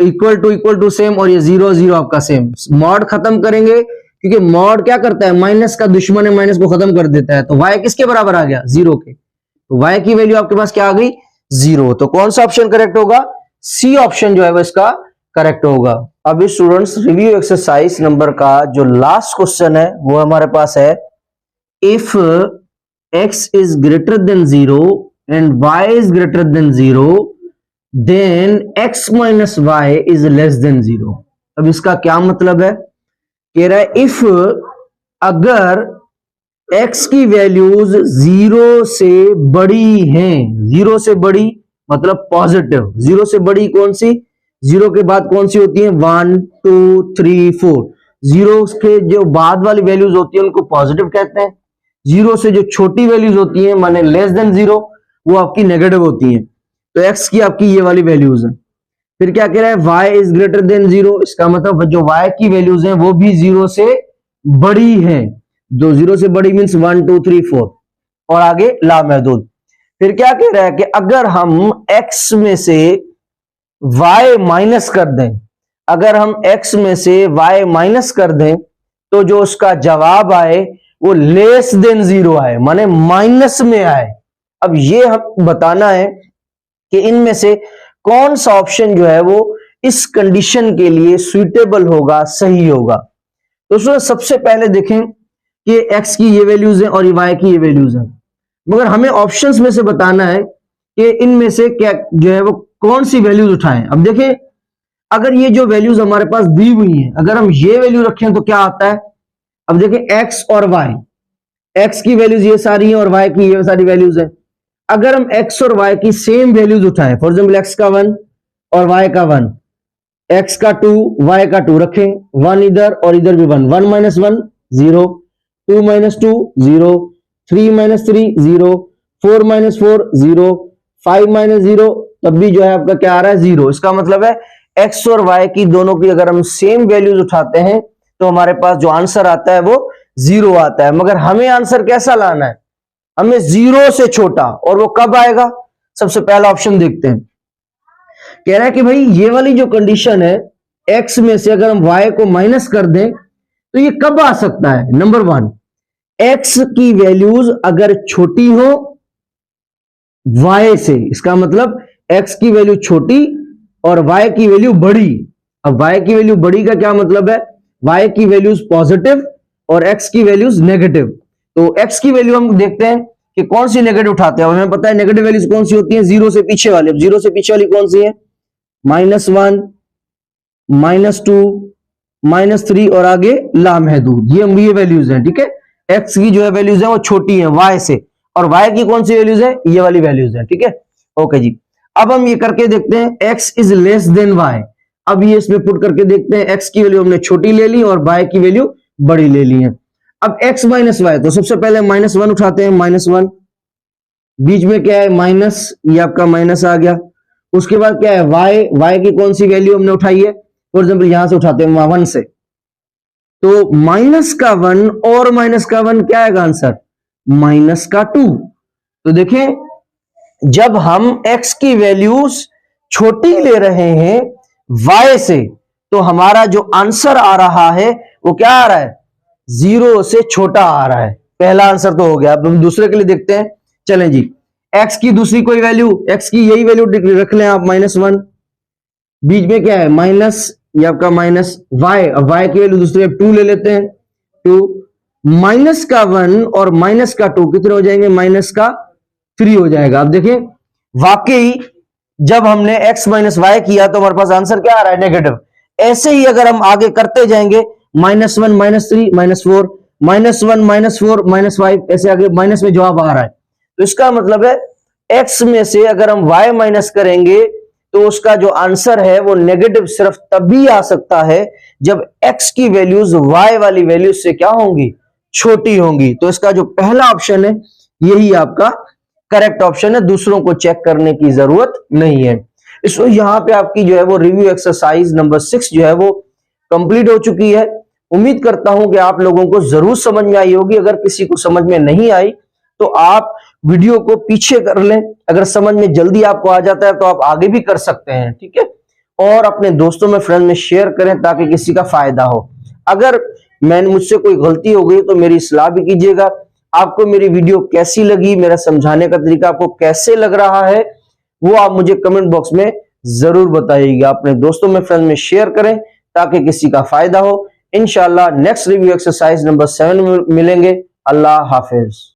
equal to same, और ये 0 0 आपका सेम। मॉड खत्म करेंगे क्योंकि मॉड क्या करता है, माइनस का दुश्मन है, माइनस को खत्म कर देता है। तो y किसके बराबर आ गया, 0 के। तो y की वैल्यू आपके पास क्या आ गई, 0। तो कौन सा ऑप्शन करेक्ट होगा, सी ऑप्शन जो है वो इसका करेक्ट होगा। अभी स्टूडेंट्स रिव्यू एक्सरसाइज नंबर का जो लास्ट क्वेश्चन है वो हमारे पास है, if x is greater than 0 and y is greater than 0 then x minus y is less than 0। अब इसका क्या मतलब है, कह रहा है इफ, अगर x की वैल्यूज 0 से बड़ी हैं, 0 से बड़ी मतलब पॉजिटिव, 0 से बड़ी कौन सी, 0 के बाद कौन सी होती है, 1 2 3 4। 0 के जो बाद वाली वैल्यूज होती है उनको पॉजिटिव कहते हैं। 0 से जो छोटी वैल्यूज होती है माने लेस देन 0, वो आपकी नेगेटिव होती हैं। तो x की आपकी ये वाली वैल्यूज है। फिर क्या कह रहा है, y इज ग्रेटर देन 0, इसका मतलब जो y की वैल्यूज हैं वो भी 0 से बड़ी हैं। जो 0 से बड़ी मींस 1 2 3 4 और आगे लामहदूद। फिर क्या कह रहा है कि अगर हम x में से y माइनस कर दें, अगर हम x में से y माइनस कर दें तो जो उसका जवाब आए वो लेस देन 0 आए, माने माइनस में आए। अब ये हम बताना है कि इनमें से कौन सा ऑप्शन जो है वो इस कंडीशन के लिए सुइटेबल होगा, सही होगा। तो सबसे पहले देखें कि x की ये वैल्यूज हैं और y की ये वैल्यूज हैं, मगर हमें ऑप्शंस में से बताना है कि इनमें से क्या जो है वो कौन सी वैल्यूज उठाएं। अब देखें अगर ये जो वैल्यूज हमारे पास दी हुई हैं, अगर हम ये वैल्यू रखें तो क्या आता है। अब देखें x और y, x की वैल्यूज ये सारी हैं और y की ये सारी वैल्यूज हैं। अगर हम x और y की सेम वैल्यूज उठाएं, फॉर एग्जाम्पल x का 1 और y का 1, x का 2 y का 2 रखें, 1 इधर और इधर भी 1, 1 minus 1 0, 2 minus 2 0, 3 minus 3 0, 4 minus 4 0, 5 minus 0, तब भी जो है आपका क्या आ रहा है 0। इसका मतलब है एक्स और वाई की दोनों की अगर हम सेम वैल्यूज उठाते हैं तो हमारे पास जो आंसर आता है वो 0 आता है। मगर हमें आंसर कैसा लाना है, हमें 0 से छोटा, और वो कब आएगा? सबसे पहला ऑप्शन देखते हैं। कह रहा है कि भाई ये वाली जो कंडीशन है, x में से अगर हम y को माइनस कर दें तो ये कब आ सकता है? नंबर 1, x की वैल्यूज अगर छोटी हो y से, इसका मतलब x की वैल्यू छोटी और y की वैल्यू बड़ी। अब y की वैल्यू बड़ी का क्या मतलब है? y की वैल्यूज पॉजिटिव और x की वैल्यूज नेगेटिव। तो x की वैल्यू हम देखते हैं कि कौन सी नेगेटिव उठाते हैं। हमें पता है नेगेटिव वैल्यूज कौन सी होती हैं, 0 से पीछे वाली। अब 0 से पीछे वाली कौन सी है? -1, -2, -3 और आगे लामहदूद, ये वैल्यूज हैं। ठीक है, x की जो है वैल्यूज है वो छोटी है y से, और y की कौन सी वैल्यूज है? ये वाली वैल्यूज है। ठीक है, ओके जी। अब हम ये करके देखते हैं x is less then y। अब ये इसमें पुट करके देखते हैं, x की वैल्यू हमने छोटी ले ली और y की वैल्यू बड़ी ले ली है। अब x माइनस वाई, तो सबसे पहले -1 उठाते हैं, -1, बीच में क्या है माइनस, ये आपका माइनस आ गया। उसके बाद क्या है y की कौन सी वैल्यू हमने उठाई है? फॉर एग्जाम्पल यहां से उठाते हैं 1 से, तो -1 और -1 क्या आएगा आंसर? -2। तो देखें, जब हम x की वैल्यूज छोटी ले रहे हैं y से, तो हमारा जो आंसर आ रहा है वो क्या आ रहा है? 0 से छोटा आ रहा है। पहला आंसर तो हो गया। अब हम दूसरे के लिए देखते हैं। चलें जी, x की दूसरी कोई वैल्यू, x की यही वैल्यू रख लें आप, -1, बीच में क्या है माइनस, ये आपका माइनस y। अब y की वैल्यू दूसरी 2 ले लेते हैं, 2, -1 और -2 कितने हो जाएंगे? -3 हो जाएगा। अब देखिए, वाकई जब हमने x माइनस वाई किया तो हमारे पास आंसर क्या आ रहा है? नेगेटिव। ऐसे ही अगर हम आगे करते जाएंगे, -1, -3, -4, -1, -4, -5, ऐसे आगे माइनस में जवाब आ रहा है। तो इसका मतलब है x में से अगर हम y माइनस करेंगे तो उसका जो आंसर है वो नेगेटिव सिर्फ तभी आ सकता है जब x की वैल्यूज y वाली वैल्यूज से क्या होंगी? छोटी होंगी। तो इसका जो पहला ऑप्शन है यही आपका करेक्ट ऑप्शन है, दूसरों को चेक करने की जरूरत नहीं है। इसको यहां पे आपकी जो है वो रिव्यू एक्सरसाइज नंबर 6 जो है वो कंप्लीट हो चुकी है। उम्मीद करता हूं कि आप लोगों को जरूर समझ में आई होगी। अगर किसी को समझ में नहीं आई तो आप वीडियो को पीछे कर लें, अगर समझ में जल्दी आपको आ जाता है तो आप आगे भी कर सकते हैं। ठीक है, और अपने दोस्तों में, फ्रेंड में शेयर करें ताकि किसी का फायदा हो। अगर मुझसे कोई गलती हो गई तो मेरी इस्लाह भी कीजिएगा। आपको मेरी वीडियो कैसी लगी, मेरा समझाने का तरीका आपको कैसे लग रहा है, वो आप मुझे कमेंट बॉक्स में जरूर बताइएगा। अपने दोस्तों में, फ्रेंड में शेयर करें ताकि किसी का फायदा हो। इंशाल्लाह नेक्स्ट रिव्यू एक्सरसाइज नंबर 7 में मिलेंगे। अल्लाह हाफिज।